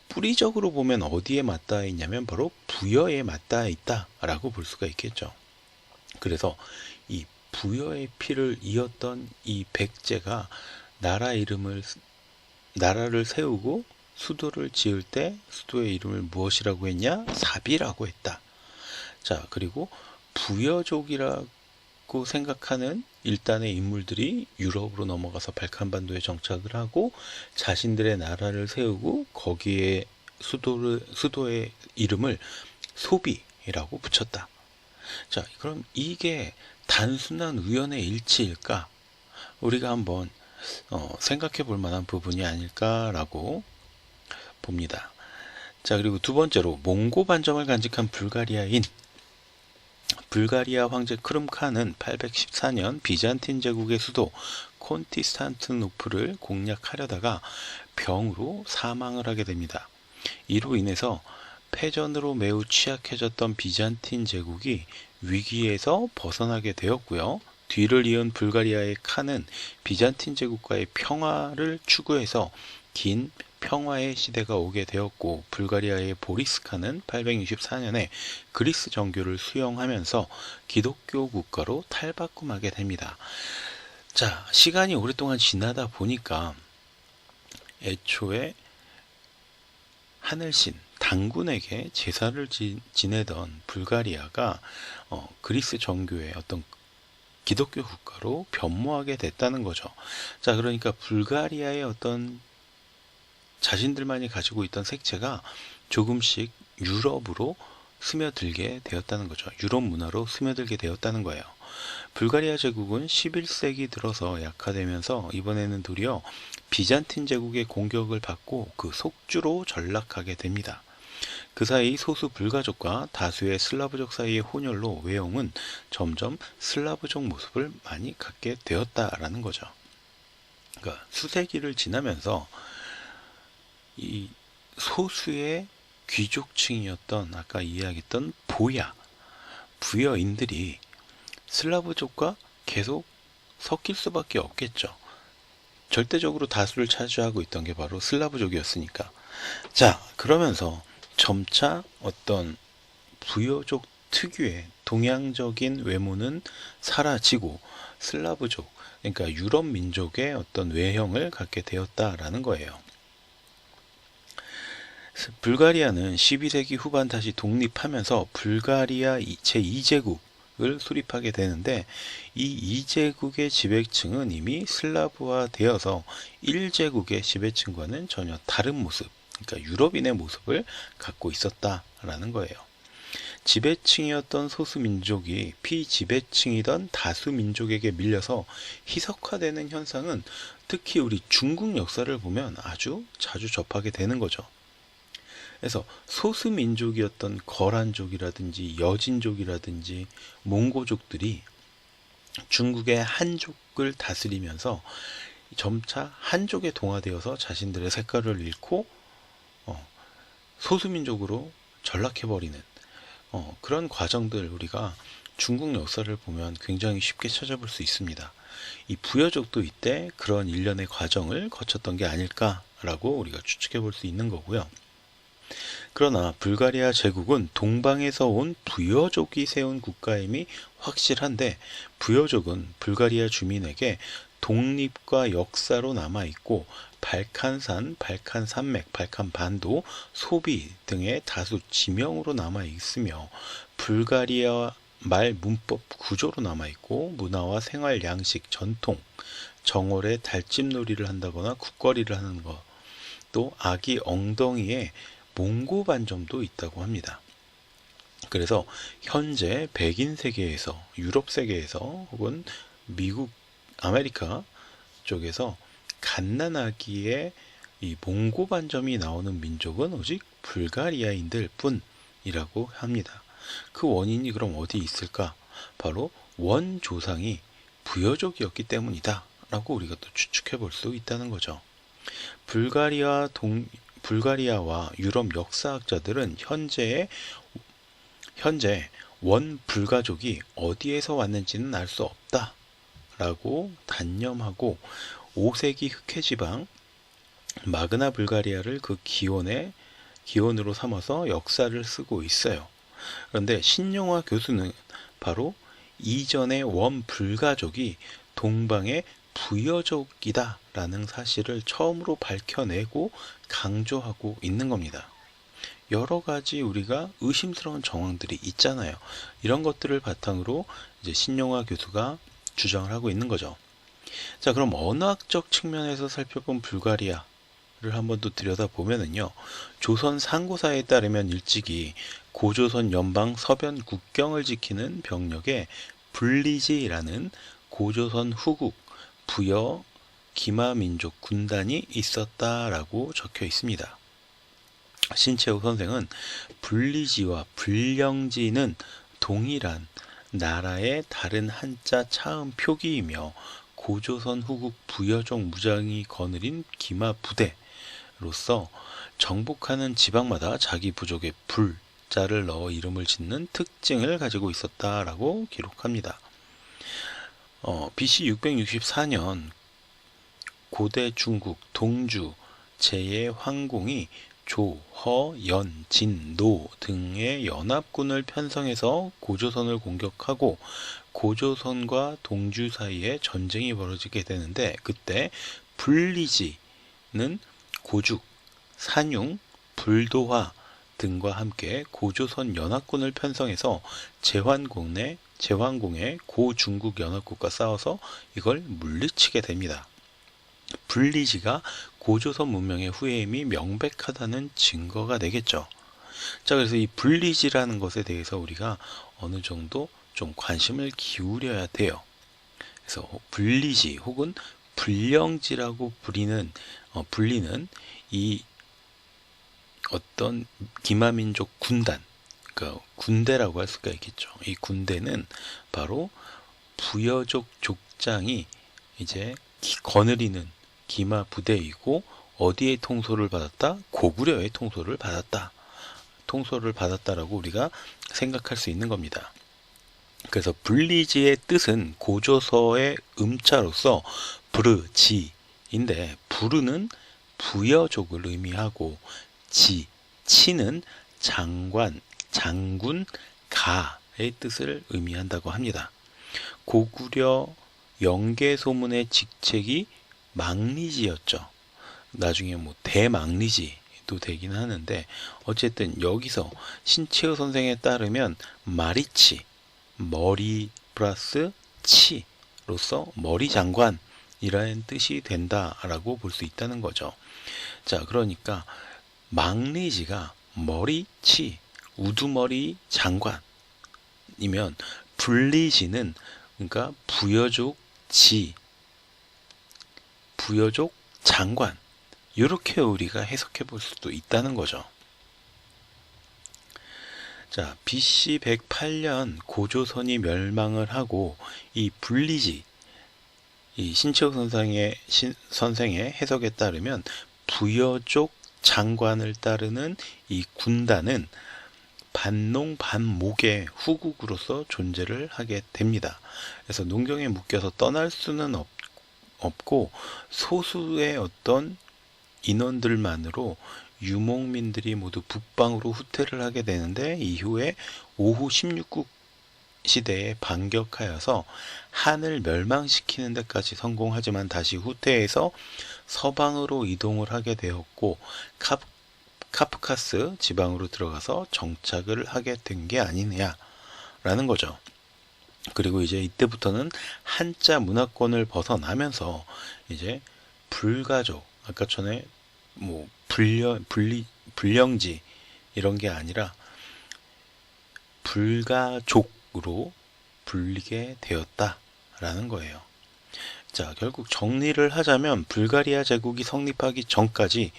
뿌리적으로 보면 어디에 맞닿아 있냐면 바로 부여에 맞닿아 있다라고 볼 수가 있겠죠. 그래서 이 부여의 피를 이었던 이 백제가 나라를 세우고 수도를 지을 때 수도의 이름을 무엇이라고 했냐? 사비라고 했다. 자, 그리고 부여족이라고 생각하는 일단의 인물들이 유럽으로 넘어가서 발칸반도에 정착을 하고 자신들의 나라를 세우고 거기에 수도의 이름을 소비라고 붙였다. 자, 그럼 이게 단순한 우연의 일치일까? 우리가 한번 생각해 볼 만한 부분이 아닐까라고 봅니다. 자, 그리고 두 번째로 몽고 반정을 간직한 불가리아 황제 크름칸은 814년 비잔틴 제국의 수도 콘티스탄트노플을 공략하려다가 병으로 사망을 하게 됩니다. 이로 인해서 패전으로 매우 취약해졌던 비잔틴 제국이 위기에서 벗어나게 되었고요. 뒤를 이은 불가리아의 칸은 비잔틴 제국과의 평화를 추구해서 긴 평화의 시대가 오게 되었고, 불가리아의 보리스 칸은 864년에 그리스 정교를 수용하면서 기독교 국가로 탈바꿈하게 됩니다. 자, 시간이 오랫동안 지나다 보니까 애초에 하늘신 당군에게 제사를 지내던 불가리아가 그리스 정교의 어떤 기독교 국가로 변모하게 됐다는 거죠. 자, 그러니까 불가리아의 어떤 자신들만이 가지고 있던 색채가 조금씩 유럽으로 스며들게 되었다는 거죠. 유럽 문화로 스며들게 되었다는 거예요. 불가리아 제국은 11세기 들어서 약화되면서 이번에는 도리어 비잔틴 제국의 공격을 받고 그 속주로 전락하게 됩니다. 그 사이 소수 불가족과 다수의 슬라브족 사이의 혼혈로 외형은 점점 슬라브족 모습을 많이 갖게 되었다라는 거죠. 그러니까 수세기를 지나면서 이 소수의 귀족층이었던 아까 이야기했던 부여인들이 슬라브족과 계속 섞일 수밖에 없겠죠. 절대적으로 다수를 차지하고 있던 게 바로 슬라브족이었으니까. 자, 그러면서 점차 어떤 부여족 특유의 동양적인 외모는 사라지고 슬라브족, 그러니까 유럽 민족의 어떤 외형을 갖게 되었다라는 거예요. 불가리아는 12세기 후반 다시 독립하면서 불가리아 제2제국을 수립하게 되는데 이 2제국의 지배층은 이미 슬라브화되어서 1제국의 지배층과는 전혀 다른 모습, 그러니까 유럽인의 모습을 갖고 있었다라는 거예요. 지배층이었던 소수민족이 피지배층이던 다수민족에게 밀려서 희석화되는 현상은 특히 우리 중국 역사를 보면 아주 자주 접하게 되는 거죠. 그래서 소수민족이었던 거란족이라든지 여진족이라든지 몽고족들이 중국의 한족을 다스리면서 점차 한족에 동화되어서 자신들의 색깔을 잃고 소수민족으로 전락해버리는 그런 과정들 우리가 중국 역사를 보면 굉장히 쉽게 찾아볼 수 있습니다. 이 부여족도 이때 그런 일련의 과정을 거쳤던 게 아닐까라고 우리가 추측해 볼 수 있는 거고요. 그러나 불가리아 제국은 동방에서 온 부여족이 세운 국가임이 확실한데 부여족은 불가리아 주민에게 독립과 역사로 남아있고 발칸산, 발칸산맥, 발칸반도, 소비 등의 다수 지명으로 남아있으며 불가리아 말 문법 구조로 남아있고 문화와 생활 양식, 전통, 정월에 달집놀이를 한다거나 국거리를 하는 것, 또 아기 엉덩이에 몽고 반점도 있다고 합니다. 그래서 현재 백인 세계에서, 유럽 세계에서 혹은 미국, 아메리카 쪽에서 갓난아기에 이 몽고 반점이 나오는 민족은 오직 불가리아인들 뿐이라고 합니다. 그 원인이 그럼 어디 있을까? 바로 원조상이 부여족이었기 때문이다 라고 우리가 또 추측해 볼 수 있다는 거죠. 불가리아와 유럽 역사학자들은 현재 원불가족이 어디에서 왔는지는 알 수 없다 라고 단념하고 5세기 흑해지방 마그나 불가리아를 그 기원으로 삼아서 역사를 쓰고 있어요. 그런데 신용화 교수는 바로 이전의 원불가족이 동방의 부여족이다 라는 사실을 처음으로 밝혀내고 강조하고 있는 겁니다. 여러 가지 우리가 의심스러운 정황들이 있잖아요. 이런 것들을 바탕으로 이제 신용화 교수가 주장을 하고 있는 거죠. 자, 그럼 언어학적 측면에서 살펴본 불가리아를 한번 또 들여다보면은요, 조선 상고사에 따르면 일찍이 고조선 연방 서변 국경을 지키는 병력에 불리지라는 고조선 후국 부여 기마민족 군단이 있었다라고 적혀 있습니다. 신채호 선생은 불리지와 불령지는 동일한 나라의 다른 한자 차음 표기이며 고조선 후국 부여족 무장이 거느린 기마 부대로서 정복하는 지방마다 자기 부족의 불자를 넣어 이름을 짓는 특징을 가지고 있었다라고 기록합니다. BC 664년 고대 중국 동주 제의 황공이 조, 허, 연, 진, 노 등의 연합군을 편성해서 고조선을 공격하고 고조선과 동주 사이에 전쟁이 벌어지게 되는데 그때 불리지는 고죽, 산융, 불도화 등과 함께 고조선 연합군을 편성해서 제환공의 고중국 연합군과 싸워서 이걸 물리치게 됩니다. 불리지가 고조선 문명의 후예임이 명백하다는 증거가 되겠죠. 자, 그래서 이 불리지라는 것에 대해서 우리가 어느 정도 좀 관심을 기울여야 돼요. 그래서 불리지 혹은 불령지라고 불리는 이 어떤 기마민족 군단, 그러니까 군대라고 할 수가 있겠죠. 이 군대는 바로 부여족 족장이 이제 거느리는 기마 부대이고, 어디에 통솔을 받았다? 고구려의 통솔을 받았다. 통솔을 받았다라고 우리가 생각할 수 있는 겁니다. 그래서 불리지의 뜻은 고조서의 음자로서 부르지인데, 부르는 부여족을 의미하고 치는 장관, 장군, 가의 뜻을 의미한다고 합니다. 고구려 영계소문의 직책이 망리지였죠. 나중에 뭐 대망리지도 되긴 하는데, 어쨌든 여기서 신채호 선생에 따르면 마리치, 머리 플러스 치로서 머리 장관이라는 뜻이 된다라고 볼 수 있다는 거죠. 자, 그러니까 망리지가 머리치, 우두머리 장관이면, 불리지는 그러니까 부여족 지, 부여족 장관, 이렇게 우리가 해석해 볼 수도 있다는 거죠. 자, BC 108년 고조선이 멸망을 하고, 이 불리지, 이 신채호 선생의 해석에 따르면 부여족 장관을 따르는 이 군단은 반농 반목의 후국으로서 존재를 하게 됩니다. 그래서 농경에 묶여서 떠날 수는 없고, 소수의 어떤 인원들만으로 유목민들이 모두 북방으로 후퇴를 하게 되는데, 이후에 오후 16국 시대에 반격하여서 한을 멸망시키는 데까지 성공하지만 다시 후퇴해서 서방으로 이동을 하게 되었고, 카프카스 지방으로 들어가서 정착을 하게 된 게 아니냐라는 거죠. 그리고 이제 이때부터는 한자 문화권을 벗어나면서 이제 불가족, 아까 전에 뭐 불령지 이런 게 아니라 불가족으로 불리게 되었다라는 거예요. 자, 결국 정리를 하자면 불가리아 제국이 성립하기 전까지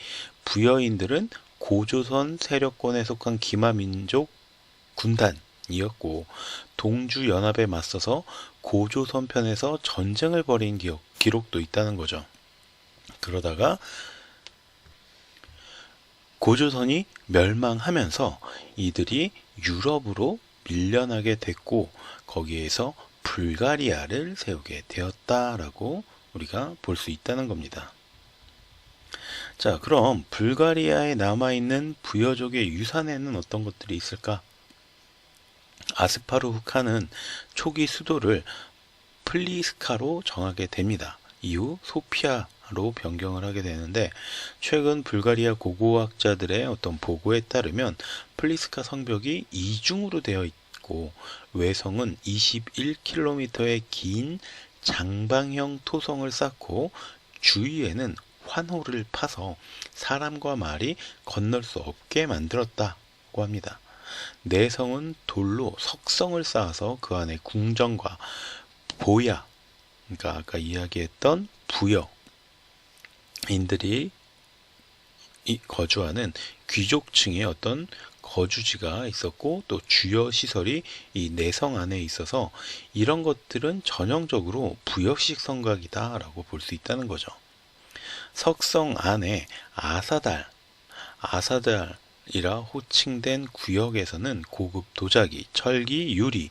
부여인들은 고조선 세력권에 속한 기마민족 군단이었고, 동주연합에 맞서서 고조선 편에서 전쟁을 벌인 기록도 있다는 거죠. 그러다가 고조선이 멸망하면서 이들이 유럽으로 밀려나게 됐고, 거기에서 불가리아를 세우게 되었다라고 우리가 볼 수 있다는 겁니다. 자, 그럼 불가리아에 남아있는 부여족의 유산에는 어떤 것들이 있을까? 아스파르 후카는 초기 수도를 플리스카로 정하게 됩니다. 이후 소피아로 변경을 하게 되는데, 최근 불가리아 고고학자들의 어떤 보고에 따르면 플리스카 성벽이 이중으로 되어 있고, 외성은 21km의 긴 장방형 토성을 쌓고, 주위에는 환호를 파서 사람과 말이 건널 수 없게 만들었다고 합니다. 내성은 돌로 석성을 쌓아서 그 안에 궁전과 보야, 그러니까 아까 이야기했던 부여인들이 거주하는 귀족층의 어떤 거주지가 있었고, 또 주요 시설이 이 내성 안에 있어서 이런 것들은 전형적으로 부여식 성곽이다라고 볼 수 있다는 거죠. 석성 안에 아사달이라 호칭된 구역에서는 고급 도자기, 철기, 유리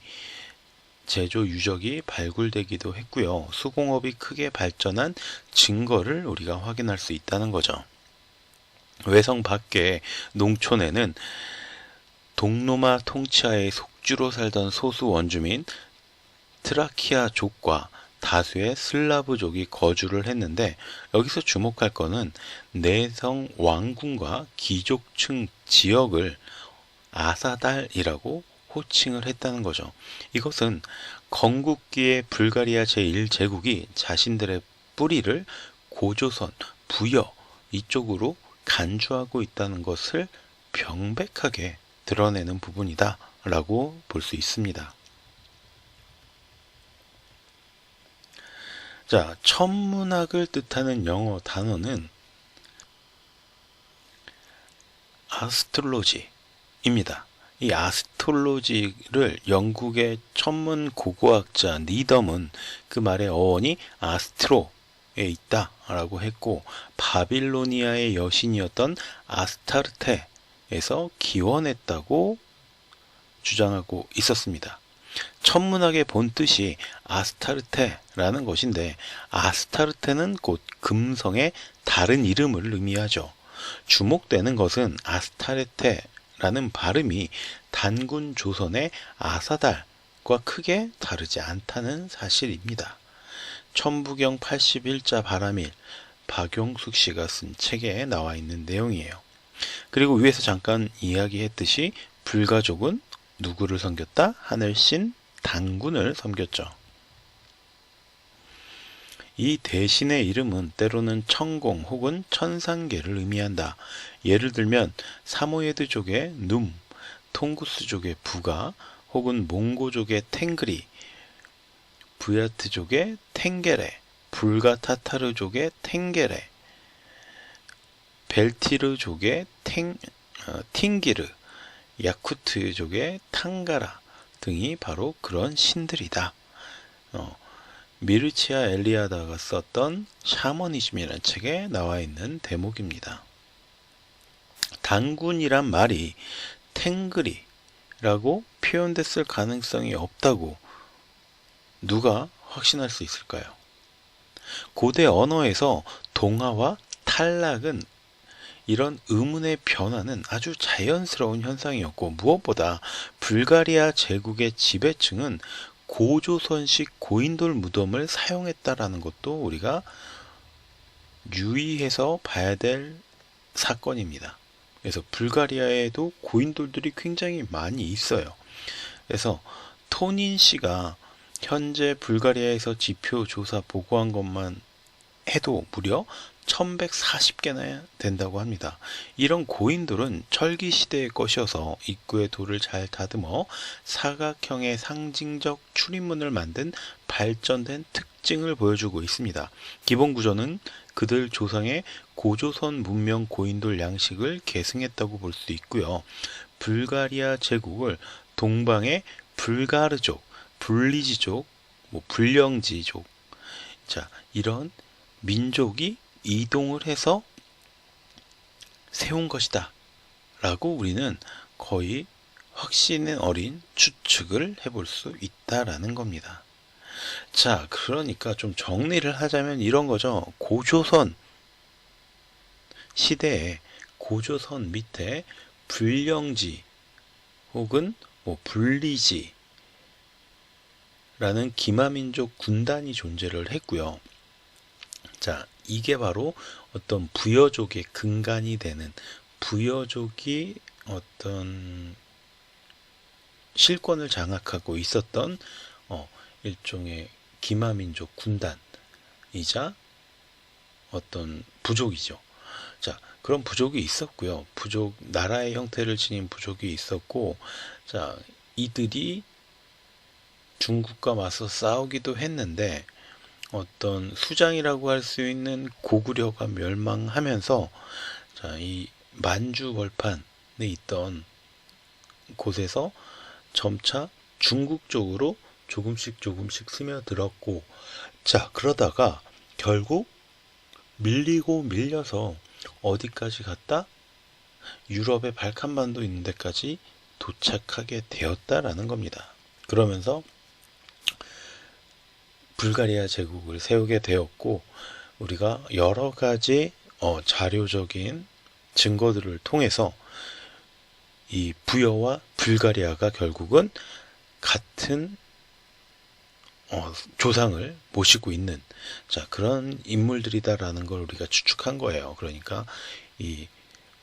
제조 유적이 발굴되기도 했고요. 수공업이 크게 발전한 증거를 우리가 확인할 수 있다는 거죠. 외성 밖의 농촌에는 동로마 통치하에 속주로 살던 소수 원주민 트라키아족과 다수의 슬라브족이 거주를 했는데, 여기서 주목할 거는 내성 왕궁과 귀족층 지역을 아사달이라고 호칭을 했다는 거죠. 이것은 건국기의 불가리아 제1제국이 자신들의 뿌리를 고조선, 부여 이쪽으로 간주하고 있다는 것을 명백하게 드러내는 부분이다 라고 볼 수 있습니다. 자, 천문학을 뜻하는 영어 단어는 아스트롤로지입니다. 이 아스트롤로지를 영국의 천문 고고학자 니덤은 그 말의 어원이 아스트로에 있다 라고 했고, 바빌로니아의 여신이었던 아스타르테에서 기원했다고 주장하고 있었습니다. 천문학의 본뜻이 아스타르테라는 것인데, 아스타르테는 곧 금성의 다른 이름을 의미하죠. 주목되는 것은 아스타르테라는 발음이 단군 조선의 아사달과 크게 다르지 않다는 사실입니다. 천부경 81자 바람일, 박용숙 씨가 쓴 책에 나와 있는 내용이에요. 그리고 위에서 잠깐 이야기했듯이 불가족은 누구를 섬겼다? 하늘신 단군을 섬겼죠. 이 대신의 이름은 때로는 천공 혹은 천상계를 의미한다. 예를 들면 사모예드족의 눔, 통구스족의 부가, 혹은 몽고족의 탱그리, 부야트족의 탱게레, 불가타타르족의 탱게레, 벨티르족의 팅기르, 야쿠트족의 탕가라 등이 바로 그런 신들이다. 미르치아 엘리아다가 썼던 샤머니즘이라는 책에 나와 있는 대목입니다. 단군이란 말이 탱그리라고 표현됐을 가능성이 없다고 누가 확신할 수 있을까요? 고대 언어에서 동화와 탈락은 이런 의문의 변화는 아주 자연스러운 현상이었고, 무엇보다 불가리아 제국의 지배층은 고조선식 고인돌 무덤을 사용했다라는 것도 우리가 유의해서 봐야 될 사건입니다. 그래서 불가리아에도 고인돌들이 굉장히 많이 있어요. 그래서 토닌 씨가 현재 불가리아에서 지표 조사 보고한 것만 해도 무려 1140개나 된다고 합니다. 이런 고인돌은 철기 시대의 것이어서 입구에 돌을 잘 다듬어 사각형의 상징적 출입문을 만든 발전된 특징을 보여주고 있습니다. 기본 구조는 그들 조상의 고조선 문명 고인돌 양식을 계승했다고 볼 수 있고요. 불가리아 제국을 동방의 불가르족, 불리지족, 불령지족, 자, 이런 민족이 이동을 해서 세운 것이다 라고 우리는 거의 확신의 어린 추측을 해볼 수 있다라는 겁니다. 자, 그러니까 좀 정리를 하자면 이런 거죠. 고조선 시대에 고조선 밑에 불령지 혹은 불리지 라는 기마민족 군단이 존재를 했고요. 자, 이게 바로 어떤 부여족의 근간이 되는, 부여족이 어떤 실권을 장악하고 있었던 일종의 기마민족 군단이자 어떤 부족이죠. 자, 그런 부족이 있었고요. 부족, 나라의 형태를 지닌 부족이 있었고, 자, 이들이 중국과 맞서 싸우기도 했는데, 어떤 수장이라고 할 수 있는 고구려가 멸망하면서, 자, 이 만주 벌판에 있던 곳에서 점차 중국 쪽으로 조금씩 스며들었고, 자, 그러다가 결국 밀리고 밀려서 어디까지 갔다? 유럽의 발칸반도 있는 데까지 도착하게 되었다라는 겁니다. 그러면서 불가리아 제국을 세우게 되었고, 우리가 여러 가지 자료적인 증거들을 통해서 이 부여와 불가리아가 결국은 같은 조상을 모시고 있는, 자, 그런 인물들이다라는 걸 우리가 추측한 거예요. 그러니까 이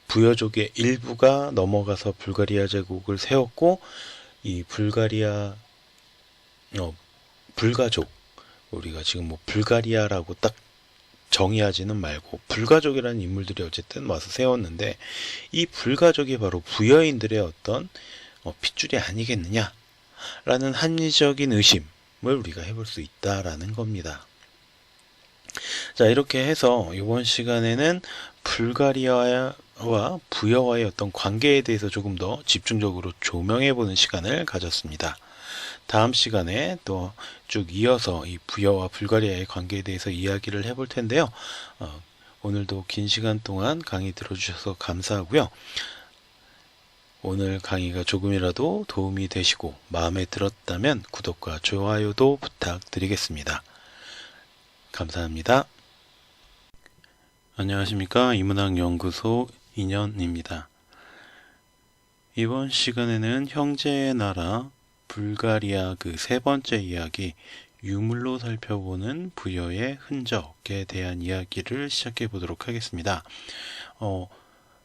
부여족의 일부가 넘어가서 불가리아 제국을 세웠고, 이 불가리아 불가족, 우리가 지금 불가리아라고 딱 정의하지는 말고 불가족이라는 인물들이 어쨌든 와서 세웠는데, 이 불가족이 바로 부여인들의 어떤 핏줄이 아니겠느냐라는 합리적인 의심을 우리가 해볼 수 있다라는 겁니다. 자, 이렇게 해서 이번 시간에는 불가리아와 부여와의 어떤 관계에 대해서 조금 더 집중적으로 조명해보는 시간을 가졌습니다. 다음 시간에 또 쭉 이어서 이 부여와 불가리아의 관계에 대해서 이야기를 해볼 텐데요. 오늘도 긴 시간 동안 강의 들어주셔서 감사하고요. 오늘 강의가 조금이라도 도움이 되시고 마음에 들었다면 구독과 좋아요도 부탁드리겠습니다. 감사합니다. 안녕하십니까. 이문학연구소 인현입니다. 이번 시간에는 형제의 나라 불가리아 그 세 번째 이야기, 유물로 살펴보는 부여의 흔적에 대한 이야기를 시작해 보도록 하겠습니다.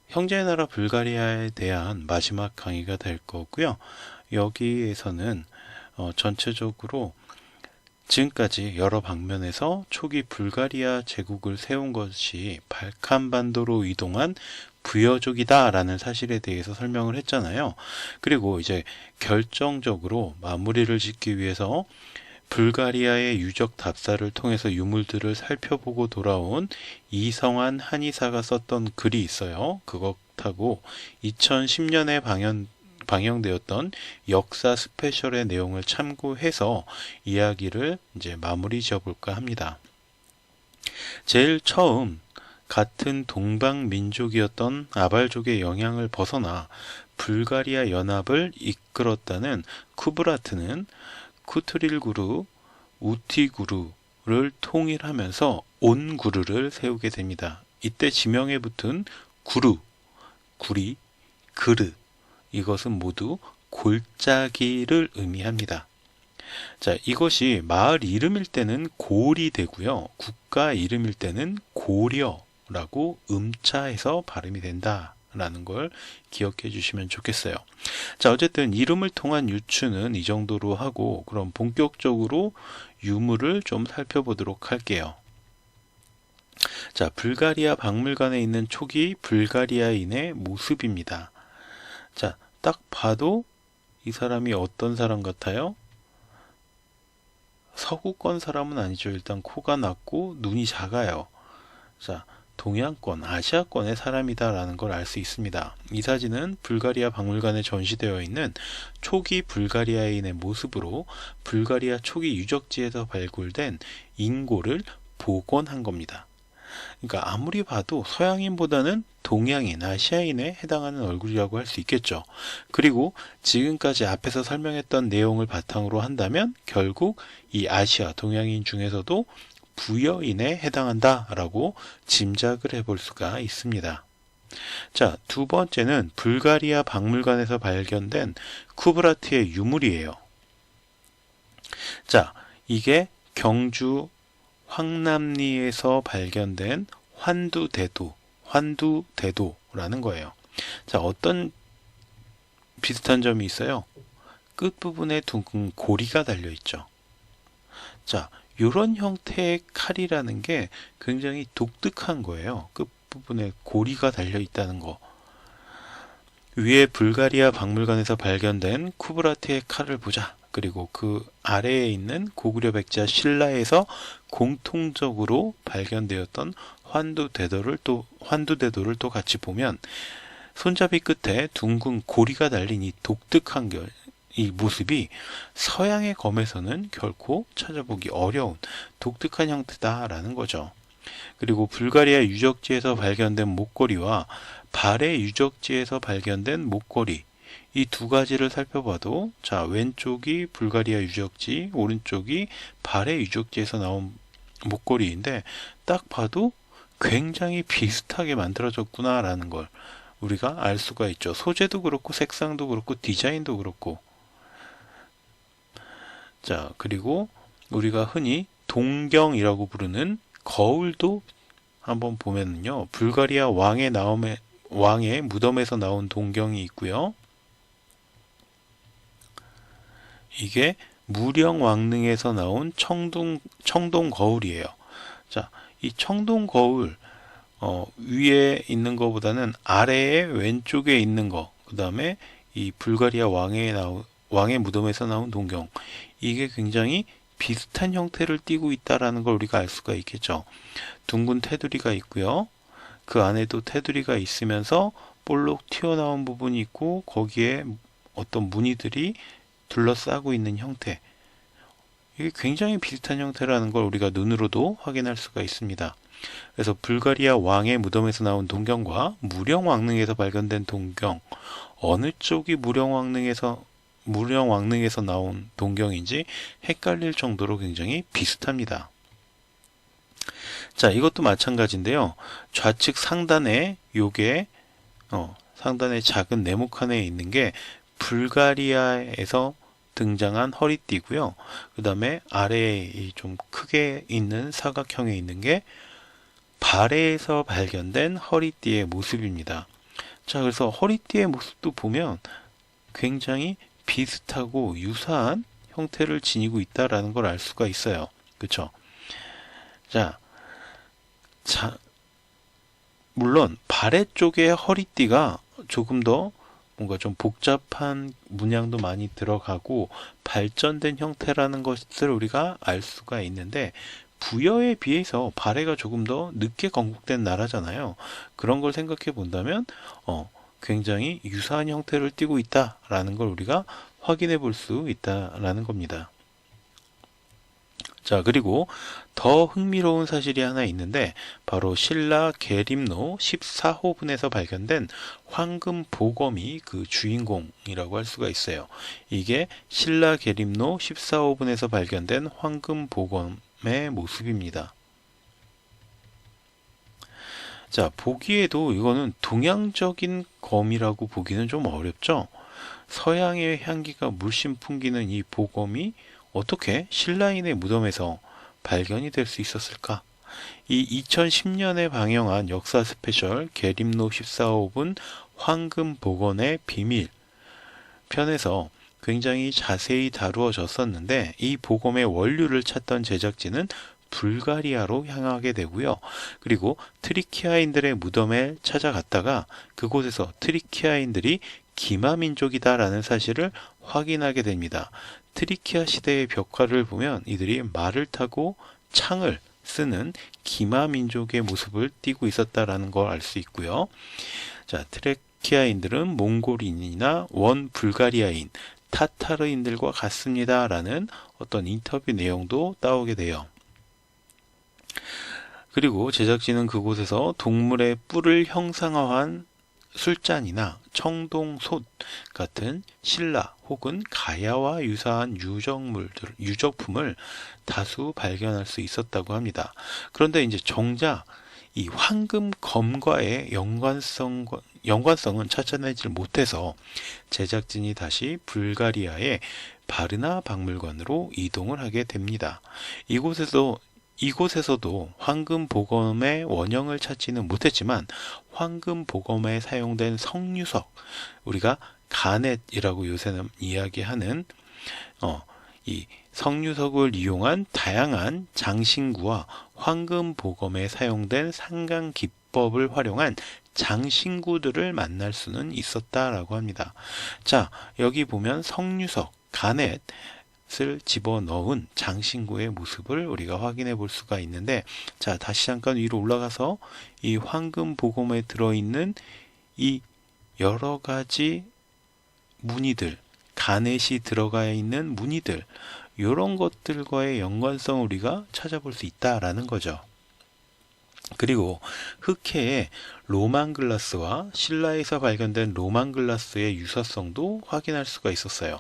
형제의 나라 불가리아에 대한 마지막 강의가 될 거고요. 여기에서는 전체적으로 지금까지 여러 방면에서 초기 불가리아 제국을 세운 것이 발칸반도로 이동한 부여족이다 라는 사실에 대해서 설명을 했잖아요. 그리고 이제 결정적으로 마무리를 짓기 위해서 불가리아의 유적 답사를 통해서 유물들을 살펴보고 돌아온 이성한 한의사가 썼던 글이 있어요. 그것하고 2010년에 방영되었던 역사 스페셜의 내용을 참고해서 이야기를 이제 마무리 지어볼까 합니다. 제일 처음 같은 동방 민족이었던 아발족의 영향을 벗어나 불가리아 연합을 이끌었다는 쿠브라트는 쿠트릴구르, 우티구르를 통일하면서 온구르를 세우게 됩니다. 이때 지명에 붙은 구르, 구리, 그르, 이것은 모두 골짜기를 의미합니다. 자, 이것이 마을 이름일 때는 고리 되고요. 국가 이름일 때는 고려라고 음차해서 발음이 된다라는 걸 기억해 주시면 좋겠어요. 자, 어쨌든 이름을 통한 유추는 이 정도로 하고, 그럼 본격적으로 유물을 좀 살펴보도록 할게요. 자, 불가리아 박물관에 있는 초기 불가리아인의 모습입니다. 자, 딱 봐도 이 사람이 어떤 사람 같아요? 서구권 사람은 아니죠. 일단 코가 낮고 눈이 작아요. 자, 동양권, 아시아권의 사람이다라는 걸 알 수 있습니다. 이 사진은 불가리아 박물관에 전시되어 있는 초기 불가리아인의 모습으로 불가리아 초기 유적지에서 발굴된 인고를 복원한 겁니다. 그러니까 아무리 봐도 서양인보다는 동양인, 아시아인에 해당하는 얼굴이라고 할 수 있겠죠. 그리고 지금까지 앞에서 설명했던 내용을 바탕으로 한다면 결국 이 아시아, 동양인 중에서도 부여인에 해당한다라고 짐작을 해볼 수가 있습니다. 자, 두 번째는 불가리아 박물관에서 발견된 쿠브라트의 유물이에요. 자, 이게 경주 황남리에서 발견된 환두대도라는 거예요. 자, 어떤 비슷한 점이 있어요? 끝부분에 둥근 고리가 달려있죠. 자, 이런 형태의 칼이라는 게 굉장히 독특한 거예요. 끝부분에 고리가 달려있다는 거. 위에 불가리아 박물관에서 발견된 쿠브라트의 칼을 보자. 그리고 그 아래에 있는 고구려 백자 신라에서 공통적으로 발견되었던 환두대도를 또 같이 보면 손잡이 끝에 둥근 고리가 달린 이 독특한 이 모습이 서양의 검에서는 결코 찾아보기 어려운 독특한 형태다라는 거죠. 그리고 불가리아 유적지에서 발견된 목걸이와 발해 유적지에서 발견된 목걸이, 이 두 가지를 살펴봐도, 자, 왼쪽이 불가리아 유적지, 오른쪽이 발해 유적지에서 나온 목걸이인데 딱 봐도 굉장히 비슷하게 만들어졌구나 라는 걸 우리가 알 수가 있죠. 소재도 그렇고 색상도 그렇고 디자인도 그렇고. 자, 그리고 우리가 흔히 동경이라고 부르는 거울도 한번 보면요, 불가리아 왕의 무덤에서 나온 동경이 있고요. 이게 무령 왕릉에서 나온 청동 거울이에요. 자, 이 청동 거울 위에 있는 것보다는 아래에 왼쪽에 있는 거, 그 다음에 이 불가리아 왕의 무덤에서 나온 동경, 이게 굉장히 비슷한 형태를 띠고 있다라는 걸 우리가 알 수가 있겠죠. 둥근 테두리가 있고요. 그 안에도 테두리가 있으면서 볼록 튀어나온 부분이 있고 거기에 어떤 무늬들이 둘러싸고 있는 형태, 이게 굉장히 비슷한 형태라는 걸 우리가 눈으로도 확인할 수가 있습니다. 그래서 불가리아 왕의 무덤에서 나온 동경과 무령왕릉에서 발견된 동경, 어느 쪽이 무령왕릉에서 나온 동경인지 헷갈릴 정도로 굉장히 비슷합니다. 자, 이것도 마찬가지인데요. 좌측 상단에 요게 상단에 작은 네모칸에 있는 게 불가리아에서 등장한 허리띠고요. 그 다음에 아래에 좀 크게 있는 사각형에 있는 게 발해에서 발견된 허리띠의 모습입니다. 자, 그래서 허리띠의 모습도 보면 굉장히 비슷하고 유사한 형태를 지니고 있다라는 걸 알 수가 있어요. 그쵸? 자, 물론 발해 쪽의 허리띠가 조금 더 뭔가 좀 복잡한 문양도 많이 들어가고 발전된 형태라는 것을 우리가 알 수가 있는데, 부여에 비해서 발해가 조금 더 늦게 건국된 나라잖아요. 그런 걸 생각해 본다면 굉장히 유사한 형태를 띠고 있다라는 걸 우리가 확인해 볼 수 있다라는 겁니다. 자, 그리고 더 흥미로운 사실이 하나 있는데, 바로 신라 계림로 14호분에서 발견된 황금 보검이 그 주인공이라고 할 수가 있어요. 이게 신라 계림로 14호분에서 발견된 황금 보검의 모습입니다. 자, 보기에도 이거는 동양적인 검이라고 보기는 좀 어렵죠. 서양의 향기가 물씬 풍기는 이 보검이 어떻게 신라인의 무덤에서 발견이 될 수 있었을까? 이 2010년에 방영한 역사 스페셜 계림로 14호분 황금 복원의 비밀 편에서 굉장히 자세히 다루어졌었는데, 이 보검의 원류를 찾던 제작진은 불가리아로 향하게 되고요. 그리고 트리키아인들의 무덤에 찾아갔다가 그곳에서 트리키아인들이 기마민족이다라는 사실을 확인하게 됩니다. 트리키아 시대의 벽화를 보면 이들이 말을 타고 창을 쓰는 기마민족의 모습을 띠고 있었다라는 걸 알 수 있고요. 자, 트리키아인들은 몽골인이나 원불가리아인, 타타르인들과 같습니다라는 어떤 인터뷰 내용도 나오게 돼요. 그리고 제작진은 그곳에서 동물의 뿔을 형상화한 술잔이나 청동솥 같은 신라 혹은 가야와 유사한 유적품을 다수 발견할 수 있었다고 합니다. 그런데 이제 정작 이 황금검과의 연관성은 찾아내질 못해서 제작진이 다시 불가리아의 바르나 박물관으로 이동을 하게 됩니다. 이곳에서도 황금 보검의 원형을 찾지는 못했지만 황금 보검에 사용된 성유석, 우리가 가넷이라고 요새는 이야기하는 이 성유석을 이용한 다양한 장신구와 황금 보검에 사용된 상강 기법을 활용한 장신구들을 만날 수는 있었다라고 합니다. 자, 여기 보면 성유석, 가넷을 집어넣은 장신구의 모습을 우리가 확인해 볼 수가 있는데, 자, 다시 잠깐 위로 올라가서 이 황금 보검에 들어있는 이 여러 가지 무늬들, 가넷이 들어가 있는 무늬들, 이런 것들과의 연관성을 우리가 찾아볼 수 있다라는 거죠. 그리고 흑해의 로만글라스와 신라에서 발견된 로만글라스의 유사성도 확인할 수가 있었어요.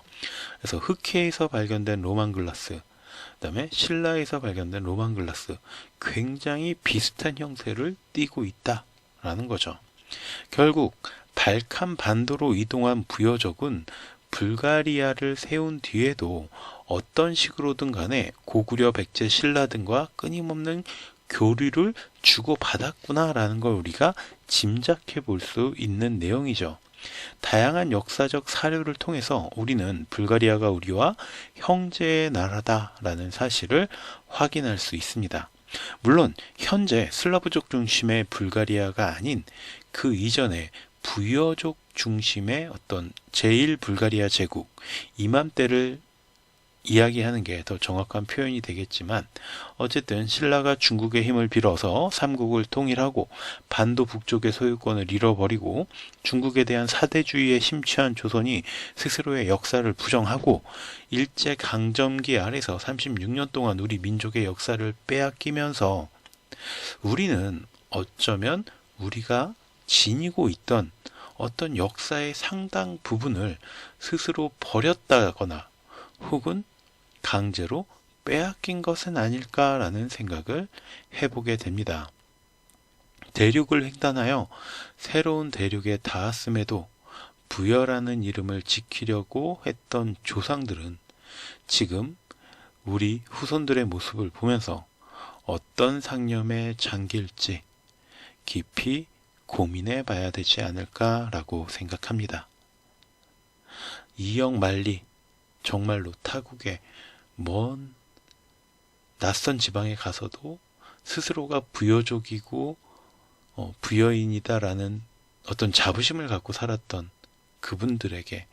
그래서 흑해에서 발견된 로만글라스, 그 다음에 신라에서 발견된 로만글라스, 굉장히 비슷한 형태를 띠고 있다라는 거죠. 결국 발칸 반도로 이동한 부여족은 불가리아를 세운 뒤에도 어떤 식으로든 간에 고구려, 백제, 신라 등과 끊임없는 교류를 주고받았구나라는 걸 우리가 짐작해 볼 수 있는 내용이죠. 다양한 역사적 사료를 통해서 우리는 불가리아가 우리와 형제의 나라다라는 사실을 확인할 수 있습니다. 물론 현재 슬라브족 중심의 불가리아가 아닌 그 이전에 부여족 중심의 어떤 제1불가리아 제국 이맘때를 이야기하는 게 더 정확한 표현이 되겠지만 어쨌든 신라가 중국의 힘을 빌어서 삼국을 통일하고 반도 북쪽의 소유권을 잃어버리고 중국에 대한 사대주의에 심취한 조선이 스스로의 역사를 부정하고 일제강점기 아래서 36년 동안 우리 민족의 역사를 빼앗기면서 우리는 어쩌면 우리가 지니고 있던 어떤 역사의 상당 부분을 스스로 버렸다거나 혹은 강제로 빼앗긴 것은 아닐까라는 생각을 해보게 됩니다. 대륙을 횡단하여 새로운 대륙에 닿았음에도 부여라는 이름을 지키려고 했던 조상들은 지금 우리 후손들의 모습을 보면서 어떤 상념에 잠길지 깊이 고민해 봐야 되지 않을까라고 생각합니다. 이영만리 정말로 타국의 먼 낯선 지방에 가서도 스스로가 부여족이고 부여인이다라는 어떤 자부심을 갖고 살았던 그분들에게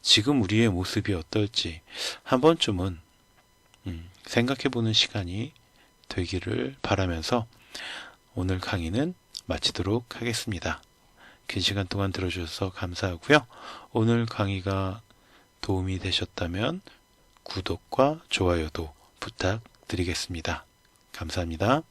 지금 우리의 모습이 어떨지 한 번쯤은 생각해보는 시간이 되기를 바라면서 오늘 강의는 마치도록 하겠습니다. 긴 시간 동안 들어주셔서 감사하고요. 오늘 강의가 도움이 되셨다면 구독과 좋아요도 부탁드리겠습니다. 감사합니다.